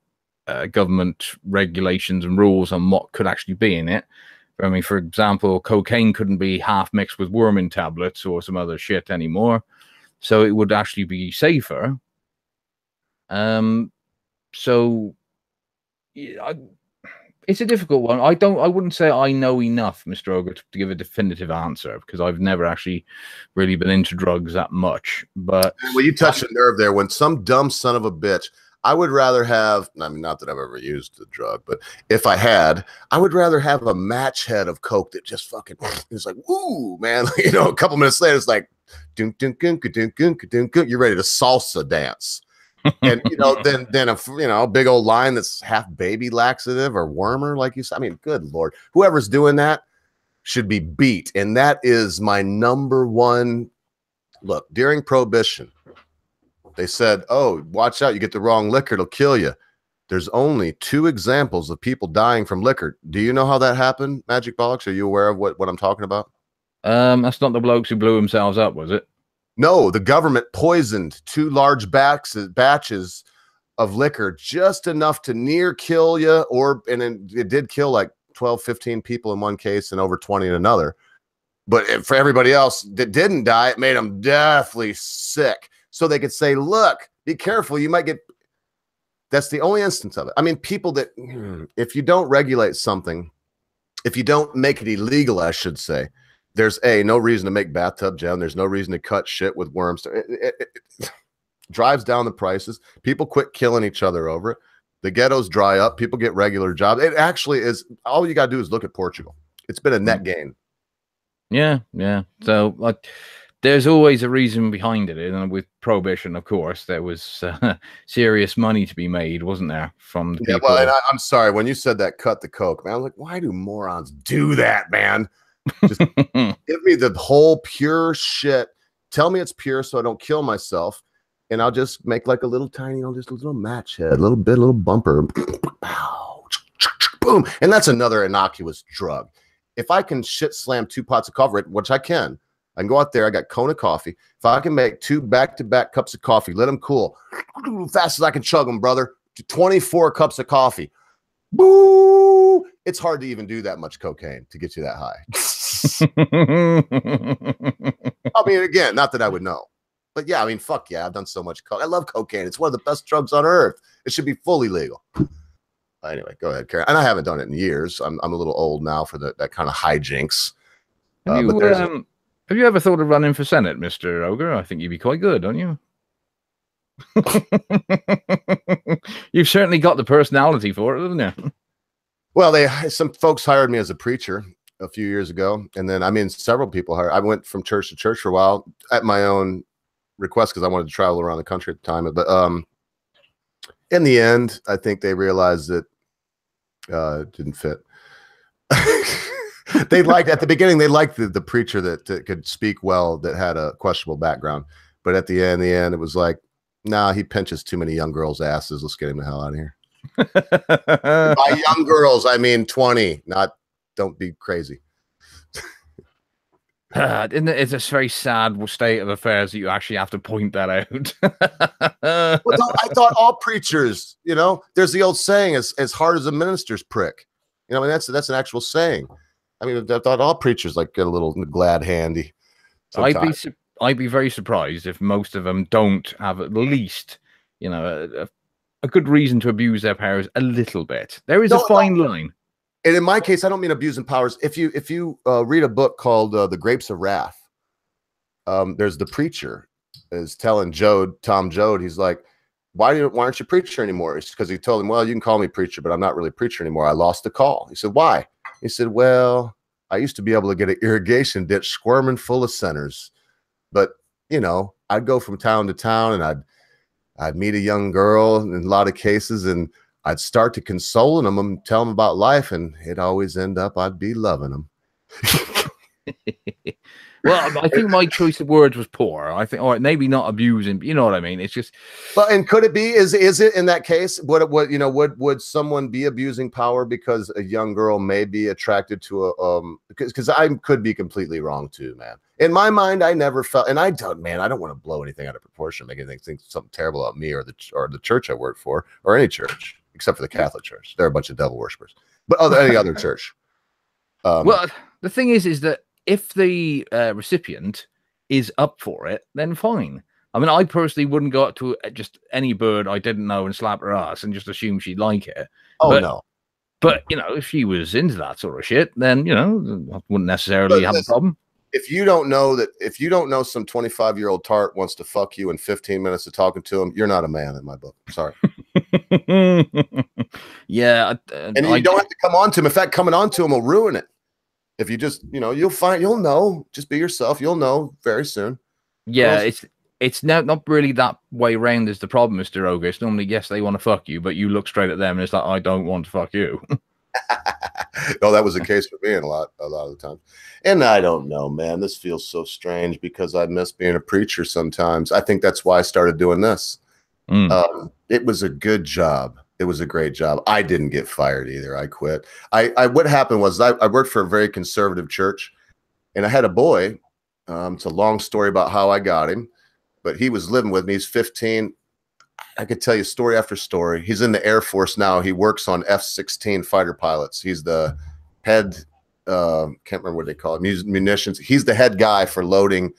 government regulations and rules on what could actually be in it. I mean, for example, cocaine couldn't be half mixed with worming tablets or some other shit anymore. So it would actually be safer. So yeah, it's a difficult one. I wouldn't say I know enough, Mr. Ogre, to give a definitive answer because I've never actually really been into drugs that much. But well, you touched a nerve there. When some dumb son of a bitch, I would rather have, I mean, not that I've ever used the drug, but if I had, I would rather have a match head of coke that just fucking, it's like, ooh, man, a couple minutes later, it's like, you're ready to salsa dance. And then a big old line that's half baby laxative or wormer, like you said. I mean, good Lord, whoever's doing that should be beat. And that is my number one. Look, during Prohibition, they said, "Oh, watch out! You get the wrong liquor, it'll kill you." There's only 2 examples of people dying from liquor. Do you know how that happened, Magic Bollocks? Are you aware of what I'm talking about? That's not the blokes who blew themselves up, was it? No, the government poisoned 2 large batches of liquor, just enough to near kill you, and it did kill like 12, 15 people in one case and over 20 in another. But for everybody else that didn't die, it made them deathly sick. So they could say, look, be careful, you might get. That's the only instance of it. I mean, people that, if you don't regulate something, if you don't make it illegal, I should say, there's no reason to make bathtub jam. There's no reason to cut shit with worms. It drives down the prices. People quit killing each other over it. The ghettos dry up. People get regular jobs. It actually is. All you got to do is look at Portugal. It's been a net gain. Yeah. So there's always a reason behind it. And with Prohibition, of course, there was serious money to be made, wasn't there? From the people. Well, and I'm sorry. When you said that, cut the coke, man, I was like, why do morons do that, man? Just give me the whole pure shit. Tell me it's pure so I don't kill myself. And I'll just make like a little tiny, just a little match head, a little bumper. Boom. And that's another innocuous drug. If I can shit slam 2 pots of coffee, which I can go out there. I got Kona coffee. If I can make 2 back-to-back cups of coffee, let them cool. Fast as I can chug them, brother. 24 cups of coffee. Boo! It's hard to even do that much cocaine to get you that high. I mean, again, not that I would know. But yeah, I mean, fuck yeah, I've done so much coke. I love cocaine. It's one of the best drugs on earth. It should be fully legal. Anyway, go ahead, Karen. And I haven't done it in years. I'm a little old now for that kind of hijinks. Have you ever thought of running for Senate, Mr. Ogre? I think you'd be quite good, don't you? You've certainly got the personality for it, haven't you? Well, some folks hired me as a preacher a few years ago, and then several people hired. I went from church to church for a while at my own request because I wanted to travel around the country at the time. But in the end, I think they realized that it didn't fit. They liked at the beginning. They liked the preacher that could speak well, that had a questionable background. But at the end, it was like, nah, he pinches too many young girls' asses. Let's get him the hell out of here. By young girls, I mean 20. Don't be crazy. It's a very sad state of affairs that you actually have to point that out. Well, I thought all preachers, there's the old saying, as hard as a minister's prick. I mean, that's an actual saying. I mean, I thought all preachers get a little glad handy. I'd be very surprised if most of them don't have at least, a a good reason to abuse their powers a little bit. There is a No, fine line. and in my case, I don't mean abusing powers. If you read a book called The Grapes of Wrath, there's the preacher is telling Tom Joad, he's like, why aren't you preacher anymore? It's because he told him, well, you can call me preacher, but I'm not really preacher anymore. I lost the call. He said, why? He said, well, I used to be able to get an irrigation ditch squirming full of sinners, but you know, I'd go from town to town and I'd meet a young girl in a lot of cases, and I'd start to consoling them and tell them about life, and it always end up I'd be loving them. Well, I think my choice of words was poor. I think, all right, maybe not abusing, but you know what I mean? It's just. Well, and could it be, is it in that case, would someone be abusing power because a young girl may be attracted to because I could be completely wrong too, man. In my mind, I never felt, and I don't want to blow anything out of proportion, make anything think something terrible about me or the church I work for, or any church, except for the Catholic Church. They're a bunch of devil worshippers, but any other church. Well, the thing is that if the recipient is up for it, then fine. I mean, I personally wouldn't go up to just any bird I didn't know and slap her ass and just assume she'd like it. Oh, no. But, you know, if she was into that sort of shit, then, you know, I wouldn't necessarily have a problem. If you don't know some 25-year-old tart wants to fuck you in 15 minutes of talking to him, you're not a man in my book. Sorry. Yeah. And you don't have to come on to him. In fact, coming on to him will ruin it. If you just, you know, you'll know. Just be yourself. You'll know very soon. Yeah, it's not really that way round is the problem, Mr. Ogre. It's normally, yes, they want to fuck you, but you look straight at them and it's like, I don't want to fuck you. Oh, that was the case for me a lot of the time. And I don't know, man. This feels so strange because I miss being a preacher sometimes. I think that's why I started doing this. It was a good job. It was a great job. I didn't get fired either. I quit. What happened was I worked for a very conservative church, and I had a boy. It's a long story about how I got him, but he was living with me. He's 15. I could tell you story after story. He's in the Air Force now. He works on F-16 fighter pilots. He's the head, can't remember what they call it, munitions. He's the head guy for loading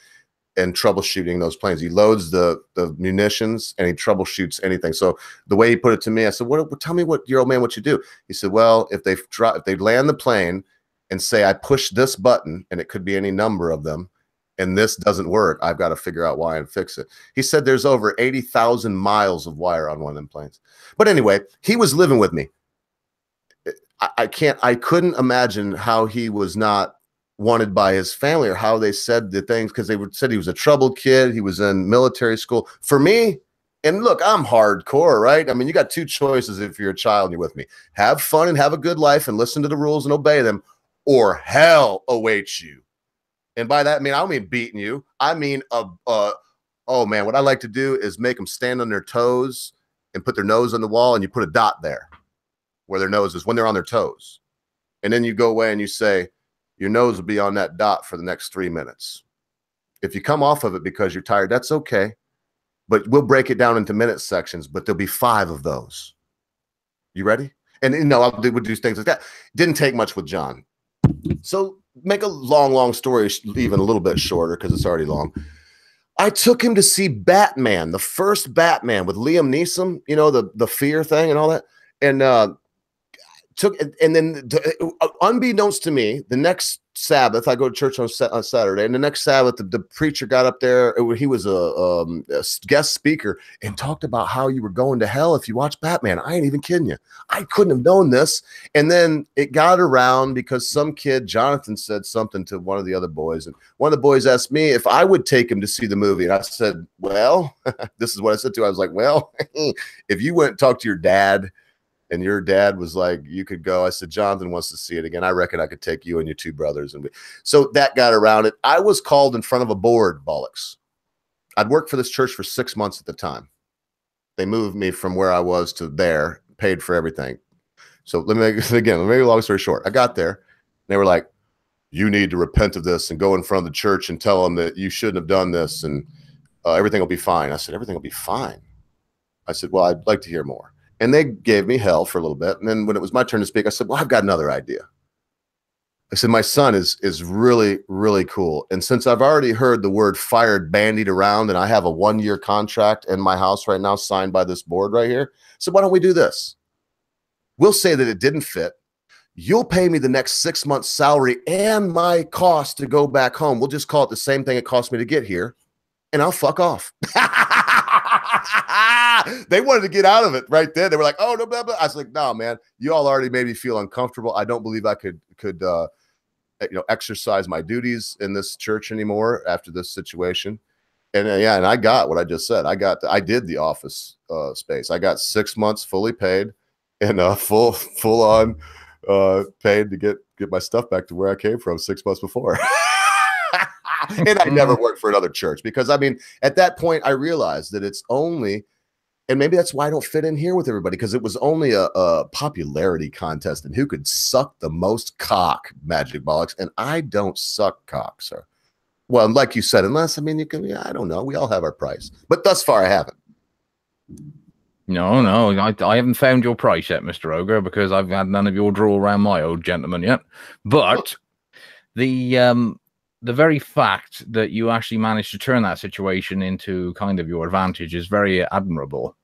and troubleshooting those planes. He loads the munitions and he troubleshoots anything. So the way he put it to me, I said, tell me what your old man, what you do. He said, well, if they land the plane and say, I push this button, and it could be any number of them, and this doesn't work, I've got to figure out why and fix it. He said there's over 80,000 miles of wire on one of them planes. But anyway, he was living with me. I couldn't imagine how he was not wanted by his family, or how they said the things, because they said he was a troubled kid. He was in military school. For me, and look, I'm hardcore, right? I mean, you got two choices if you're a child and you're with me. Have fun and have a good life and listen to the rules and obey them, or hell awaits you. And by that, I don't mean beating you. I mean, oh man, what I like to do is make them stand on their toes and put their nose on the wall, and you put a dot there where their nose is when they're on their toes. And then you go away and you say, your nose will be on that dot for the next 3 minutes. If you come off of it because you're tired, that's okay. But we'll break it down into minute sections, but there'll be 5 of those. You ready? And you know, we'll do things like that. Didn't take much with John. So make a long story even a little bit shorter, because it's already long. I took him to see Batman, the first Batman with Liam Neeson, you know, the fear thing and all that. And then unbeknownst to me, the next Sabbath, I go to church on Saturday, and the next Sabbath, the preacher got up there. He was a guest speaker and talked about how you were going to hell if you watch Batman. I ain't even kidding you. I couldn't have known this. And then it got around because some kid, Jonathan, said something to one of the other boys. And one of the boys asked me if I would take him to see the movie. And I said, well, this is what I said to him. I was like, well, if you went and talked to your dad, and your dad was like, you could go. I said, Jonathan wants to see it again. I reckon I could take you and your 2 brothers. And so that got around it. I was called in front of a board, bollocks. I'd worked for this church for 6 months at the time. They moved me from where I was to there, paid for everything. So let me make a long story short. I got there, and they were like, you need to repent of this and go in front of the church and tell them that you shouldn't have done this, and everything will be fine. I said, everything will be fine. I said, well, I'd like to hear more. And they gave me hell for a little bit. And then when it was my turn to speak, I said, well, I've got another idea. I said, my son is really, really cool. And since I've already heard the word fired bandied around, and I have a 1-year contract in my house right now signed by this board right here. So why don't we do this? We'll say that it didn't fit. You'll pay me the next 6 months' salary and my cost to go back home. We'll just call it the same thing it cost me to get here, and I'll fuck off. They wanted to get out of it right then. They were like, oh, no, blah, blah. I was like, no, man, you all already made me feel uncomfortable. I don't believe I could exercise my duties in this church anymore after this situation. And yeah, and I got what I just said. I did the office space. I got 6 months fully paid and full on paid to get my stuff back to where I came from 6 months before. And I never worked for another church because, I mean, at that point I realized that it's only, and maybe that's why I don't fit in here with everybody, because it was only a popularity contest and who could suck the most cock, Magic Bollocks, and I don't suck cock, sir. Well, like you said, unless, I mean, you can, I don't know. We all have our price, but thus far I haven't. No, I haven't found your price yet, Mr. Ogre, because I've had none of your draw around my old gentleman yet. But the very fact that you actually managed to turn that situation into kind of your advantage is very admirable.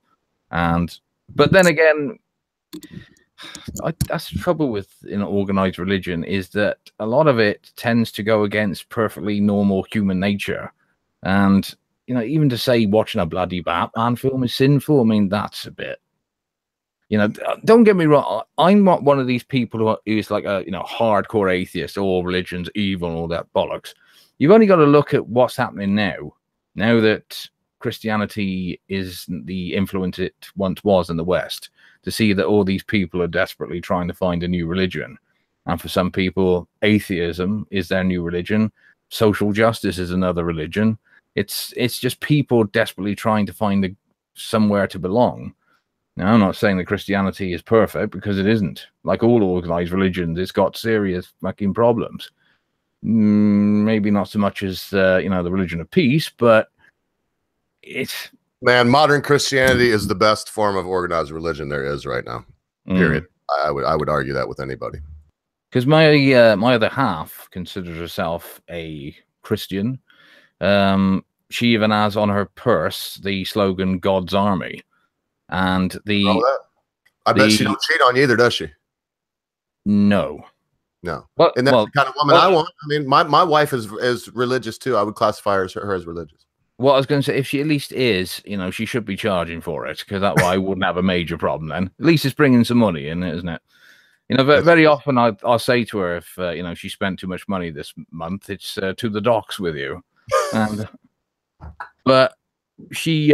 But then again, that's the trouble with organized religion, is that a lot of it tends to go against perfectly normal human nature. And even to say watching a bloody Batman film is sinful, I mean, that's a bit, don't get me wrong. I'm not one of these people who is like a, hardcore atheist, all religion's evil and all that bollocks. You've only got to look at what's happening now that Christianity is the influence it once was in the West, to see that all these people are desperately trying to find a new religion. And for some people, atheism is their new religion. Social justice is another religion. It's just people desperately trying to find somewhere to belong. Now, I'm not saying that Christianity is perfect, because it isn't. Like all organized religions, it's got serious fucking problems. Maybe not so much as the religion of peace, but it's, man, modern Christianity is the best form of organized religion there is right now. Period. I would argue that with anybody. Because my other half considers herself a Christian. She even has on her purse the slogan "God's Army," and I bet she don't cheat on you either, does she? No. Well, and that's the kind of woman I want. I mean, my wife is religious too. I would classify her as religious. Well, I was going to say, if she at least is, she should be charging for it, because that way I wouldn't have a major problem then. At least it's bringing some money in, isn't it? Very often I'll say to her, if she spent too much money this month, it's to the docks with you. But she,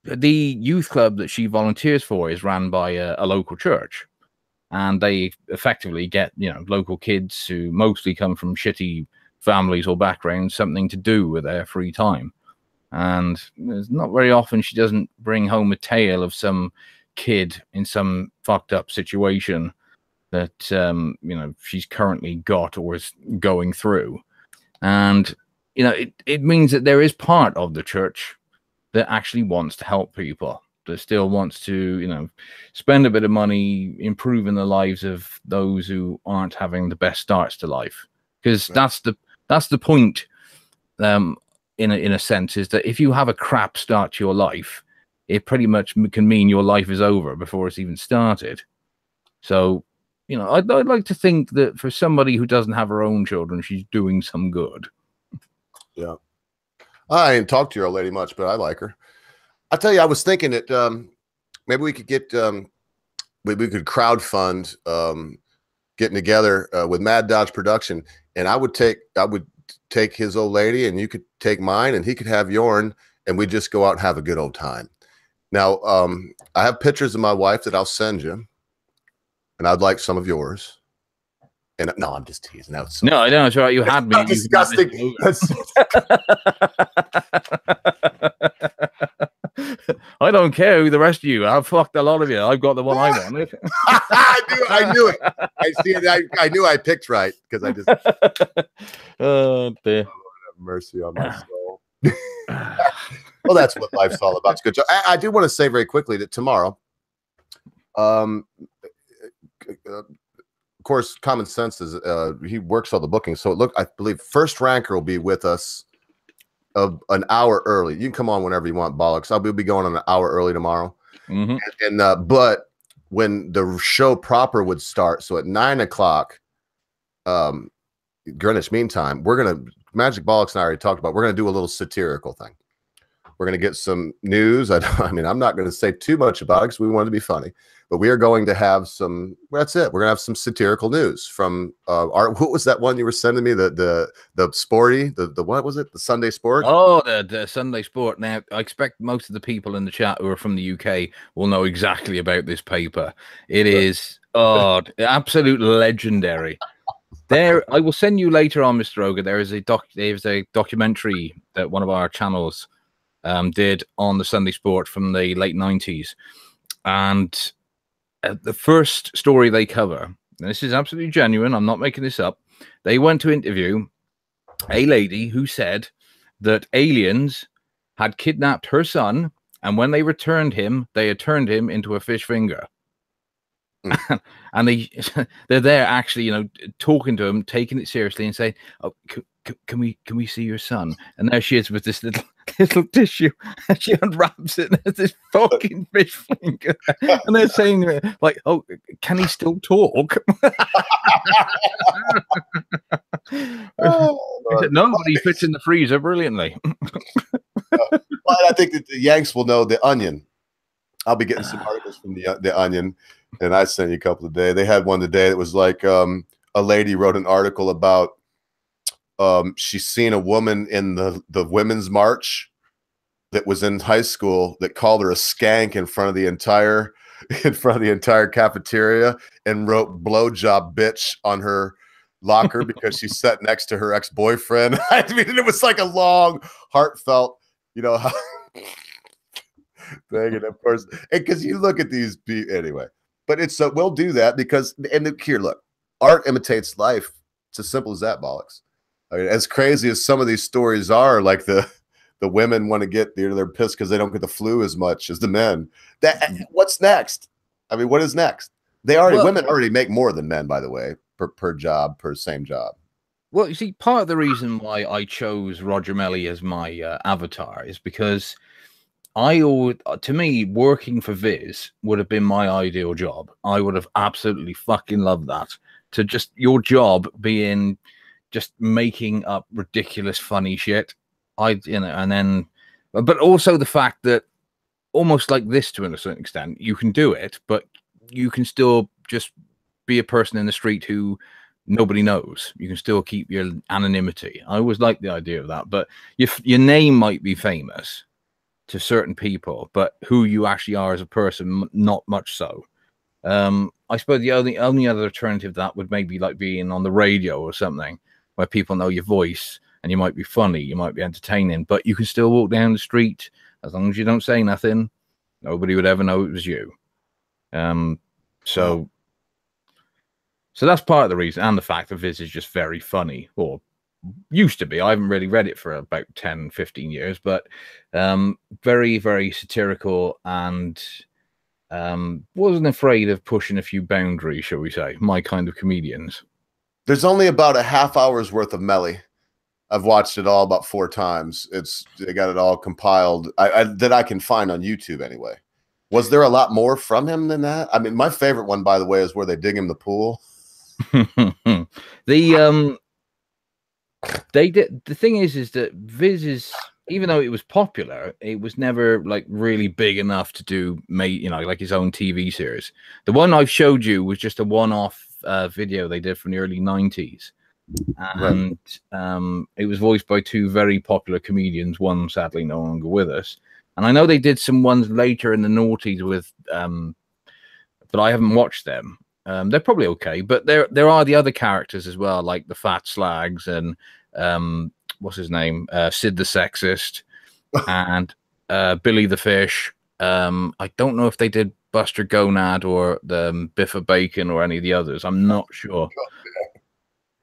the youth club that she volunteers for is ran by a local church, and they effectively get local kids who mostly come from shitty families or backgrounds something to do with their free time. And it's not very often she doesn't bring home a tale of some kid in some fucked up situation that she's currently got or is going through. And it means that there is part of the church that actually wants to help people, that still wants to spend a bit of money improving the lives of those who aren't having the best starts to life. Because that's the point, in a sense, is that if you have a crap start to your life, it pretty much can mean your life is over before it's even started. So I'd like to think that for somebody who doesn't have her own children, she's doing some good. Yeah. I ain't talked to your old lady much, but I like her. I tell you, I was thinking that maybe we could get we could crowdfund getting together with Mad Dodge Production, and I would take his old lady, and you could take mine, and he could have yourn, and we just go out and have a good old time. Now, I have pictures of my wife that I'll send you, and I'd like some of yours. And no, I'm just teasing. No, I know. It's right. You had me. Disgusting. I don't care who the rest of you. I've fucked a lot of you. I've got the one I wanted. I knew it. I see it. I knew I picked right because I just. Oh dear. Lord have mercy on my soul. Well, that's what life's all about. It's good. I do want to say very quickly that tomorrow, course, Common Sense is he works all the bookings. So I believe First Ranker will be with us an hour early. You can come on whenever you want, Bollocks. I'll be going on an hour early tomorrow. But when the show proper would start, so at 9 o'clock, Greenwich Mean Time, Magic Bollocks and I already talked about, we're gonna do a little satirical thing. We're gonna get some news. I mean, I'm not gonna say too much about it because we want to be funny, but we are going to have some. That's it. We're gonna have some satirical news from what was that one you were sending me? The sporty, the what was it? The Sunday Sport. Oh, the Sunday Sport. Now, I expect most of the people in the chat who are from the UK will know exactly about this paper. It is absolute legendary. I will send you later on, Mr. Ogre. There's a documentary that one of our channels did on the Sunday Sport from the late 90s, and the first story they cover, and this is absolutely genuine, I'm not making this up, they went to interview a lady who said that aliens had kidnapped her son, and when they returned him, they had turned him into a fish finger. And they're there actually, you know, talking to him, taking it seriously, and saying, "Oh, can we see your son?" And there she is with this little tissue, and she unwraps it, and there's this fucking fish finger, and they're saying like, "Oh, can he still talk?" No, but he fits in the freezer brilliantly. But I think that the Yanks will know the Onion. I'll be getting some articles from the Onion, and I sent you a couple today. They had one today that was like a lady wrote an article about she's seen a woman in the women's march that was in high school that called her a skank in front of the entire cafeteria and wrote "blowjob bitch" on her locker because she sat next to her ex-boyfriend. I mean, it was like a long, heartfelt, you know, thing. And of course, because you look at these people anyway, but it's we'll do that because, and here, look, art imitates life. It's as simple as that, Bollocks. I mean, as crazy as some of these stories are, like the women want to get, they're pissed because they don't get the flu as much as the men. What's next? I mean, what is next? Women already make more than men, by the way, per job, per same job. Well, you see, part of the reason why I chose Roger Melly as my avatar is because to me, working for Viz would have been my ideal job. I would have absolutely fucking loved that. To just your job being just making up ridiculous, funny shit. And then, but also the fact that almost like this to a certain extent, you can do it, but you can still just be a person in the street who nobody knows. You can still keep your anonymity. I always like the idea of that, but your name might be famous to certain people, but who you actually are as a person, not much so. I suppose the only other alternative to that would maybe like being on the radio or something where people know your voice and you might be funny, you might be entertaining, but you can still walk down the street as long as you don't say nothing. Nobody would ever know it was you. So that's part of the reason, and the fact that Viz is just very funny, or used to be. I haven't really read it for about 10, 15 years, but very, very satirical, and wasn't afraid of pushing a few boundaries, shall we say, my kind of comedians. There's only about a half hour's worth of Melly. I've watched it all about 4 times. They got it all compiled that I can find on YouTube anyway. Was there a lot more from him than that? I mean, my favorite one, by the way, is where they dig him the pool. The thing is that Viz is, even though it was popular, it was never like really big enough to do, you know, like his own TV series. The one I've showed you was just a one-off video they did from the early 90s, and it was voiced by 2 very popular comedians, one sadly no longer with us. And I know they did some ones later in the noughties with but I haven't watched them. They're probably okay, but there are the other characters as well, like the Fat Slags and what's his name, Sid the Sexist, and Billy the Fish. I don't know if they did Buster Gonad or the Biffa Bacon or any of the others. I'm not sure,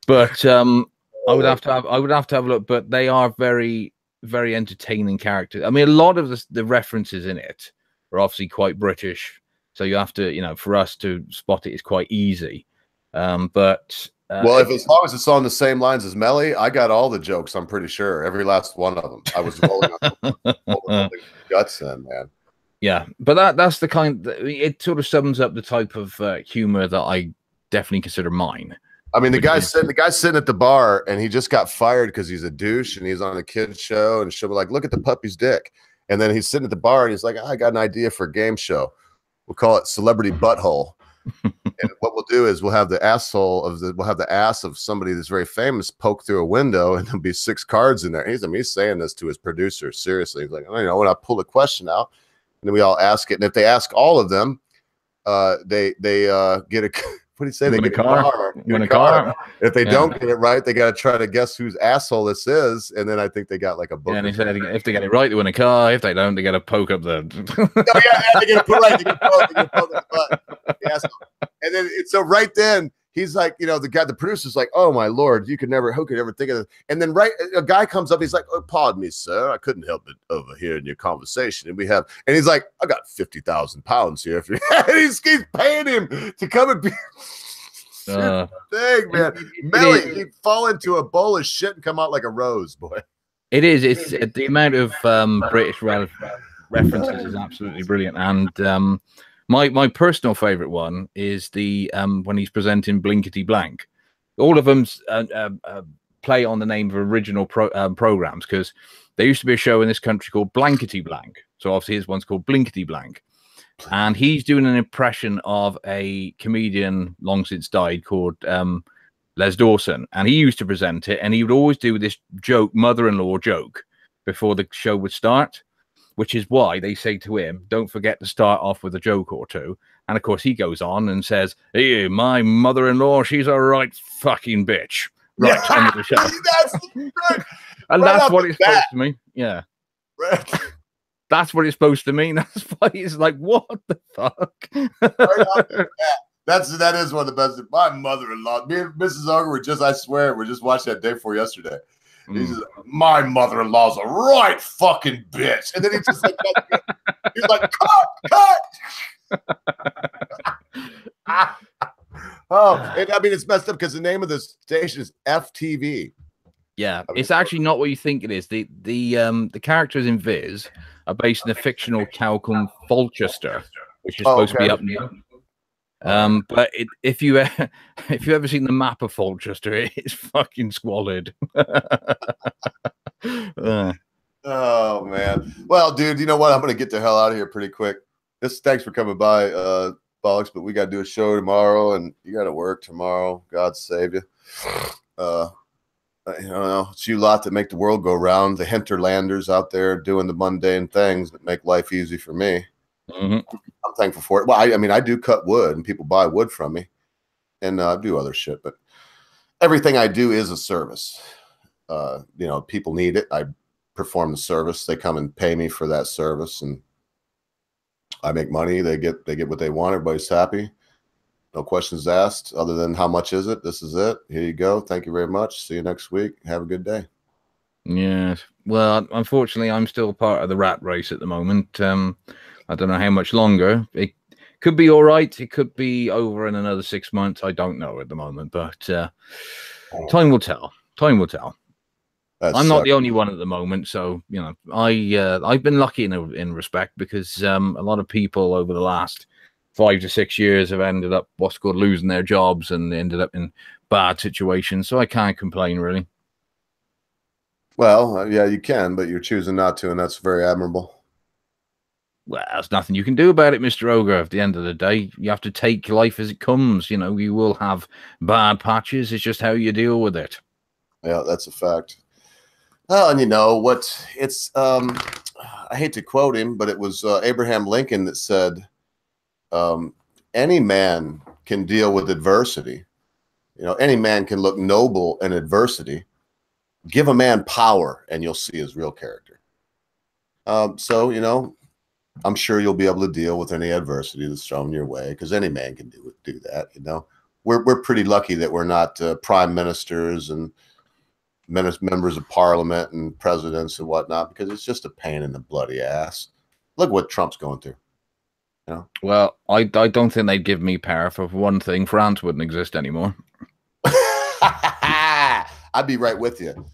but I would have to have a look. But they are very, very entertaining characters. I mean, a lot of the references in it are obviously quite British. So you have to, you know, for us to spot it is quite easy. But well, if as long as it's on the same lines as Melly, I got all the jokes. I'm pretty sure every last one of them. I was rolling on the guts in, man. Yeah, but that's the kind. It sort of sums up the type of humor that I definitely consider mine. I mean, the guy's sitting at the bar, and he just got fired because he's a douche, and he's on a kid's show, and she'll be like, "Look at the puppy's dick," and then he's sitting at the bar, and he's like, "I got an idea for a game show. We'll call it Celebrity Butthole." And what we'll do is we'll have the ass of somebody that's very famous poke through a window, and there'll be 6 cards in there. He's saying this to his producer seriously. He's like, "I know when I pull a question out, and then we all ask it, and if they ask all of them, they get a." What do you say? They get a car. Win a car. If they don't get it right, they got to try to guess whose asshole this is, and then I think they got like a book. Yeah, and he said if they get it right, they win a car. If they don't, they got to poke up the. They get to put right. They get to poke the butt. And then so right then he's like, the producer's like, "Oh my lord, who could ever think of this?" And then a guy comes up, he's like, "Oh, pardon me, sir, I couldn't help it overhearing your conversation." And he's like, "I got 50,000 pounds here." And he's paying him to come and be. Thing, man. Melly, he'd fall into a bowl of shit and come out like a rose, boy. It is. It's the amount of British references is absolutely brilliant. And my personal favorite one is the when he's presenting Blinkety Blank. All of them play on the name of original programs, because there used to be a show in this country called Blankety Blank. So obviously his one's called Blinkety Blank. And he's doing an impression of a comedian long since died called Les Dawson. And he used to present it, and he would always do this mother-in-law joke before the show would start, which is why they say to him, "Don't forget to start off with a joke or two." And of course, he goes on and says, "Hey, my mother-in-law, she's a right fucking bitch." Right, end of the show. That's what it's supposed to mean. Yeah. Right. That's what it's supposed to mean. That's why it's like, what the fuck? That is one of the best. My mother-in-law, me and Mrs. Ogre we just watched that day before yesterday. He says, "My mother-in-law's a right fucking bitch," and then he's just like, he's like, cut. It's messed up because the name of the station is FTV. Yeah, it's actually not what you think it is. The characters in Viz are based in the fictional cow called Folchester, which is supposed to be up near. But if you ever seen the map of Folchester, it's fucking squalid. Oh man. Well, dude, you know what? I'm gonna get the hell out of here pretty quick. Thanks for coming by, Bollocks, but we gotta do a show tomorrow, and you gotta work tomorrow. God save you. It's you lot that make the world go round. The hinterlanders out there doing the mundane things that make life easy for me. I'm thankful for it. Well, I do cut wood, and people buy wood from me, and I do other shit. But everything I do is a service. People need it. I perform the service. They come and pay me for that service, and I make money. They get what they want. Everybody's happy. No questions asked other than how much is it? This is it. Here you go. Thank you very much. See you next week. Have a good day. Yes. Well, unfortunately, I'm still part of the rat race at the moment. I don't know how much longer. It could be all right. It could be over in another 6 months. I don't know at the moment, but time will tell. Time will tell. I'm not the only one at the moment, so I've been lucky in respect, because a lot of people over the last 5 to 6 years have ended up what's called losing their jobs and ended up in bad situations. So I can't complain, really. Well, yeah, you can, but you're choosing not to, and that's very admirable. Well, there's nothing you can do about it, Mr. Ogre. At the end of the day, you have to take life as it comes. You will have bad patches. It's just how you deal with it. Yeah, that's a fact. Well, and it's I hate to quote him, but it was Abraham Lincoln that said, any man can deal with adversity. Any man can look noble in adversity. Give a man power and you'll see his real character. So, I'm sure you'll be able to deal with any adversity that's thrown your way, because any man can do that. We're pretty lucky that we're not prime ministers and members of parliament and presidents and whatnot, because it's just a pain in the bloody ass. Look what Trump's going through. You know? Well, I don't think they'd give me power. For one thing, France wouldn't exist anymore. I'd be right with you.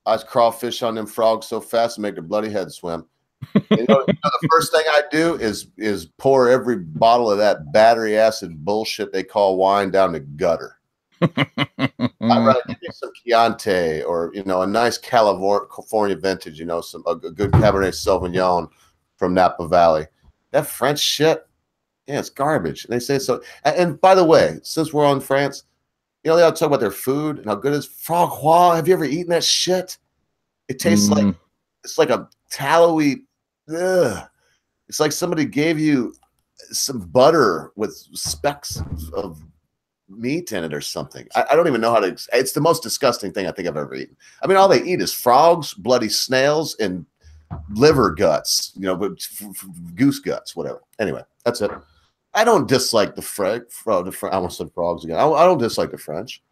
I'd crawfish on them frogs so fast and make their bloody head swim. The first thing I do is pour every bottle of that battery acid bullshit they call wine down the gutter. I'd rather give me some Chianti or a nice California vintage, a good Cabernet Sauvignon from Napa Valley. That French shit, yeah, it's garbage. And they say so. And by the way, since we're on France, they all talk about their food and how good it is. Frog Royal. Have you ever eaten that shit? It tastes like it's like a tallowy. Ugh. It's like somebody gave you some butter with specks of meat in it or something. I don't even know how to. It's the most disgusting thing I think I've ever eaten. I mean, all they eat is frogs, bloody snails, and liver guts. Goose guts, whatever. Anyway, that's it. I don't dislike the French. I almost said frogs again. I don't dislike the French,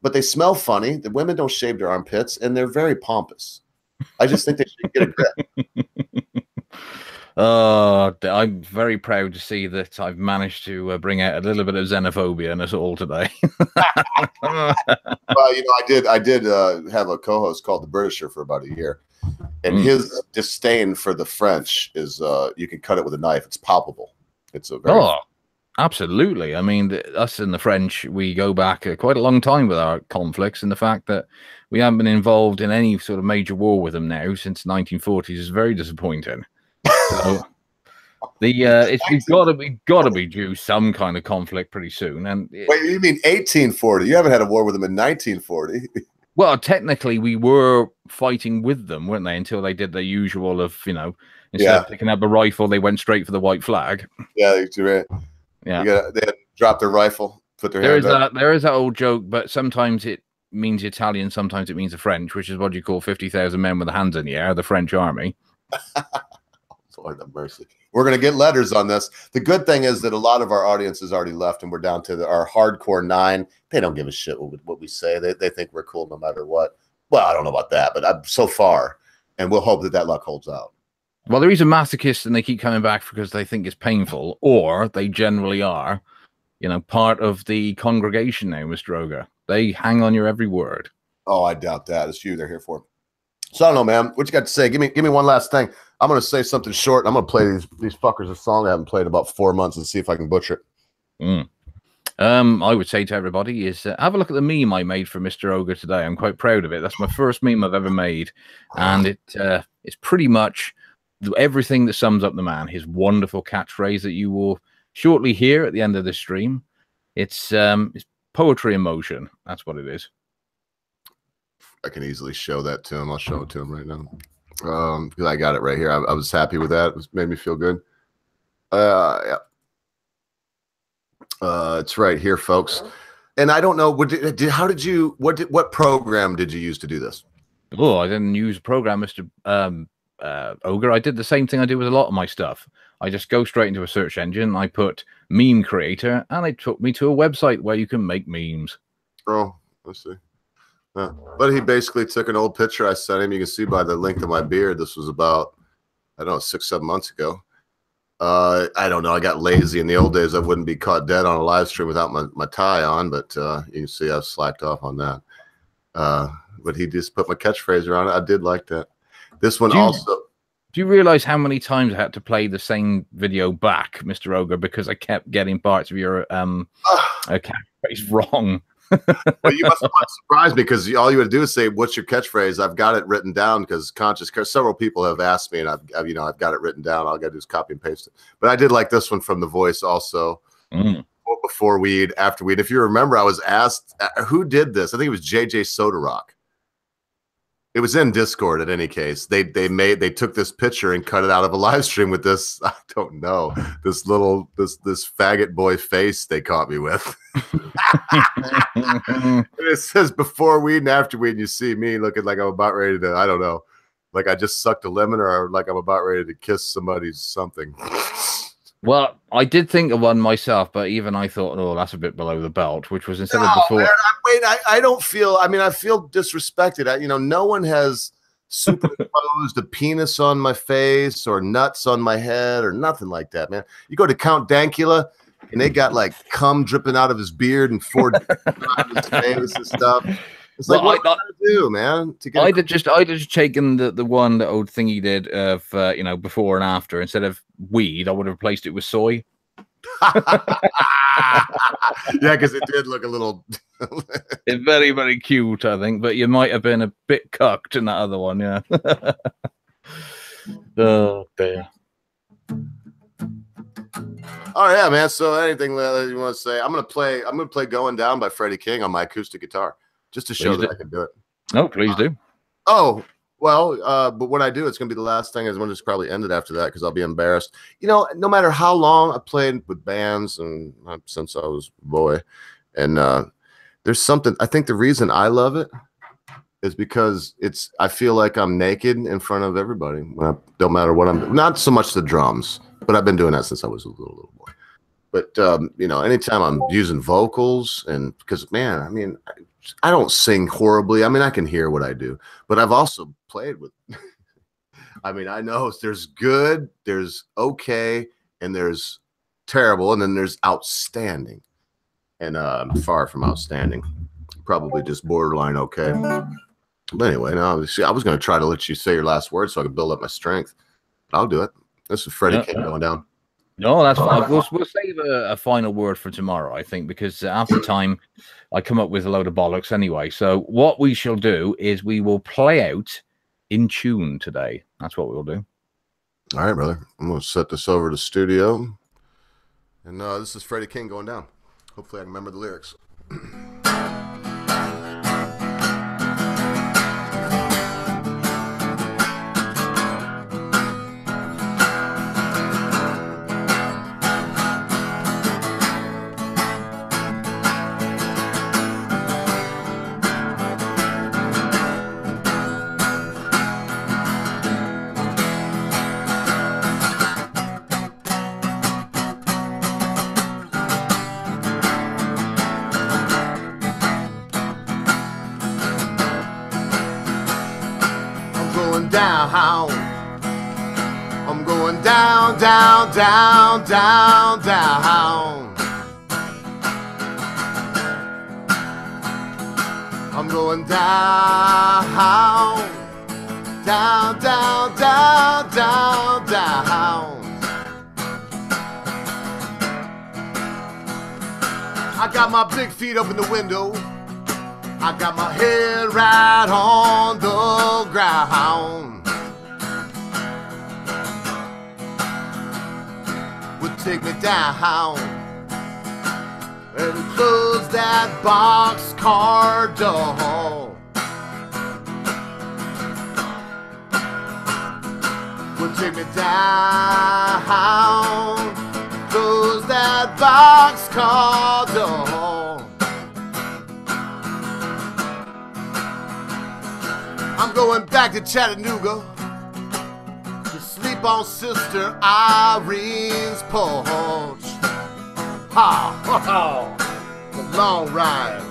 but they smell funny. The women don't shave their armpits, and they're very pompous. I just think they should get a grip. I'm very proud to see that I've managed to bring out a little bit of xenophobia in us all today. Well, I did have a co-host called the Britisher for about a year, and his disdain for the French is you can cut it with a knife. It's palpable. It's a very absolutely. I mean, us and the French, we go back quite a long time with our conflicts, and the fact that we haven't been involved in any sort of major war with them now since the 1940s is very disappointing. So we've got to be due some kind of conflict pretty soon. And wait, you mean 1840? You haven't had a war with them in 1940? Well, technically, we were fighting with them, weren't they? Until they did the usual of instead of picking up a rifle, they went straight for the white flag. Yeah, right. Yeah, they had dropped their rifle, put their hand up. There is that old joke, but sometimes it means Italian, sometimes it means the French, which is what you call 50,000 men with their hands in the air, the French army. Lord have mercy. We're going to get letters on this. The good thing is that a lot of our audience has already left, and we're down to our hardcore 9. They don't give a shit what we say. They think we're cool no matter what. Well, I don't know about that, but so far, and we'll hope that luck holds out. Well, they're either masochists and they keep coming back because they think it's painful, or they generally are, part of the congregation now, Mr. Ogre. They hang on your every word. Oh, I doubt that. It's you they're here for. So I don't know, man. What you got to say? Give me one last thing. I'm going to say something short. And I'm going to play these fuckers a song I haven't played in about 4 months and see if I can butcher it. I would say to everybody is have a look at the meme I made for Mr. Ogre today. I'm quite proud of it. That's my first meme I've ever made, and it's pretty much everything that sums up the man. His wonderful catchphrase that you will shortly hear at the end of this stream. It's poetry in motion. That's what it is. I can easily show that to him. I'll show it to him right now. Because I got it right here. I was happy with that. It made me feel good. Yeah. It's right here, folks. And I don't know what program did you use to do this? Oh, I didn't use a program, Mr. Ogre. I did the same thing I do with a lot of my stuff. I just go straight into a search engine. I put meme creator, and it took me to a website where you can make memes. Oh, let's see. But he basically took an old picture I sent him. You can see by the length of my beard. This was about, I don't know, 6-7 months ago. I don't know. I got lazy. In the old days, I wouldn't be caught dead on a live stream without my tie on. But you can see I've slacked off on that. But he just put my catchphrase around it. I did like that. This one also. Do you realize how many times I had to play the same video back, Mr. Ogre, because I kept getting parts of your catchphrase wrong? Well, you must have been surprised because all you would do is say, "What's your catchphrase?" I've got it written down because several people have asked me, and I've got it written down. All I got to do is copy and paste it. But I did like this one from The Voice also. Before weed, after weed. If you remember, I was asked who did this. I think it was JJ Soda Rock. It was in Discord. In any case, they took this picture and cut it out of a live stream with this. I don't know, this faggot boy face they caught me with. And it says before weed and after weed, and you see me looking like I'm about ready to, I don't know, like I just sucked a lemon or like I'm about ready to kiss somebody's something. Well, I did think of one myself, but even I thought, oh, that's a bit below the belt, which was instead of before. Man, I don't feel, I feel disrespected. No one has superimposed a penis on my face or nuts on my head or nothing like that, man. You go to Count Dankula and they got like cum dripping out of his beard and 4 out of his face and stuff. It's like, what do I do, man? To get I'd have just taken the one that old thing he did of you know, before and after. Instead of weed, I would have replaced it with soy. Yeah, because it did look a little. It's very, very cute, I think, but you might have been a bit cucked in that other one, yeah. Oh dear. Oh yeah, man. So anything that you want to say? I'm gonna play "Going Down" by Freddie King on my acoustic guitar, just to show that I can do it. No, please do. Oh well, but when I do, it's gonna be the last thing. I'm gonna just probably end it after that because I'll be embarrassed. You know, no matter how long I played with bands and since I was a boy, and there's something. I think the reason I love it is because I feel like I'm naked in front of everybody. Don't matter what I'm doing. Not so much the drums, but I've been doing that since I was a little boy. But you know, anytime I'm using vocals, and because man, I mean, I don't sing horribly. I mean, I can hear what I do, but I've also played with. I mean, I know there's good, there's okay, and there's terrible, and then there's outstanding. And I'm far from outstanding. Probably just borderline okay. But anyway, no, I was going to try to let you say your last word so I could build up my strength. I'll do it. This is Freddie King Going Down. No, that's fine. We'll save a final word for tomorrow, I think, because after time, I come up with a load of bollocks anyway. So what we shall do is we will play out in tune today. That's what we'll do. All right, brother. I'm going to set this over to studio. And this is Freddie King Going Down. Hopefully I can remember the lyrics. I'm going down, down, down, down, down. I'm going down, down, down, down, down, down. I got my big feet up in the window. I got my head right on the ground. Would take me down and close that boxcar door. Would take me down, close that boxcar door. I'm going back to Chattanooga to sleep on Sister Irene's porch. Ha, ha, ha, it's a long ride.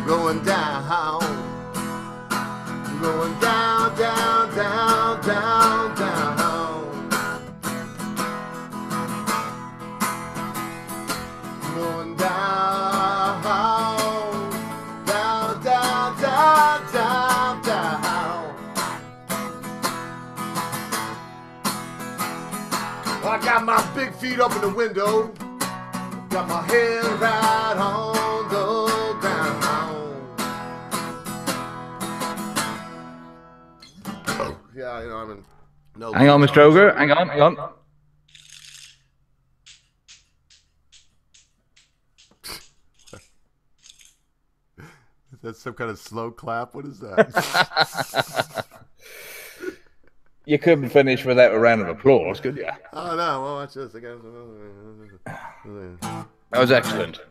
Going down, going down, down, down, down, down. Going down, down, down, down, down, down. I got my big feet up in the window, got my head right on the ground. Yeah, you know, I'm in. No. Hang on, Mr. Ogre. Hang on, hang on. That's some kind of slow clap. What is that? You couldn't finish without a round of applause, could you? Oh no! Well, watch this again. That was excellent.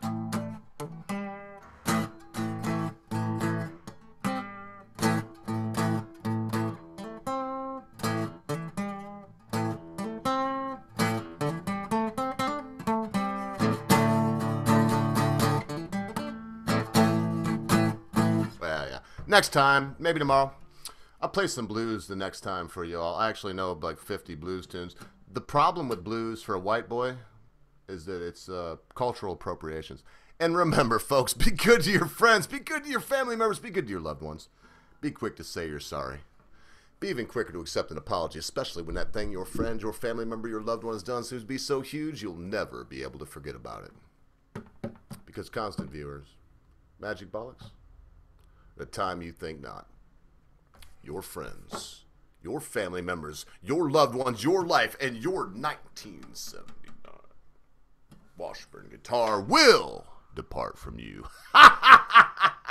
Well, yeah. Next time, maybe tomorrow. I'll play some blues the next time for y'all. I actually know like 50 blues tunes. The problem with blues for a white boy is that it's cultural appropriations. And remember, folks, be good to your friends, be good to your family members, be good to your loved ones. Be quick to say you're sorry. Be even quicker to accept an apology, especially when that thing your friend, your family member, your loved one has done seems to be so huge you'll never be able to forget about it. Because constant viewers, magic bollocks, the time you think not. Your friends, your family members, your loved ones, your life, and your 1979 Washburn guitar will depart from you. Ha ha ha ha!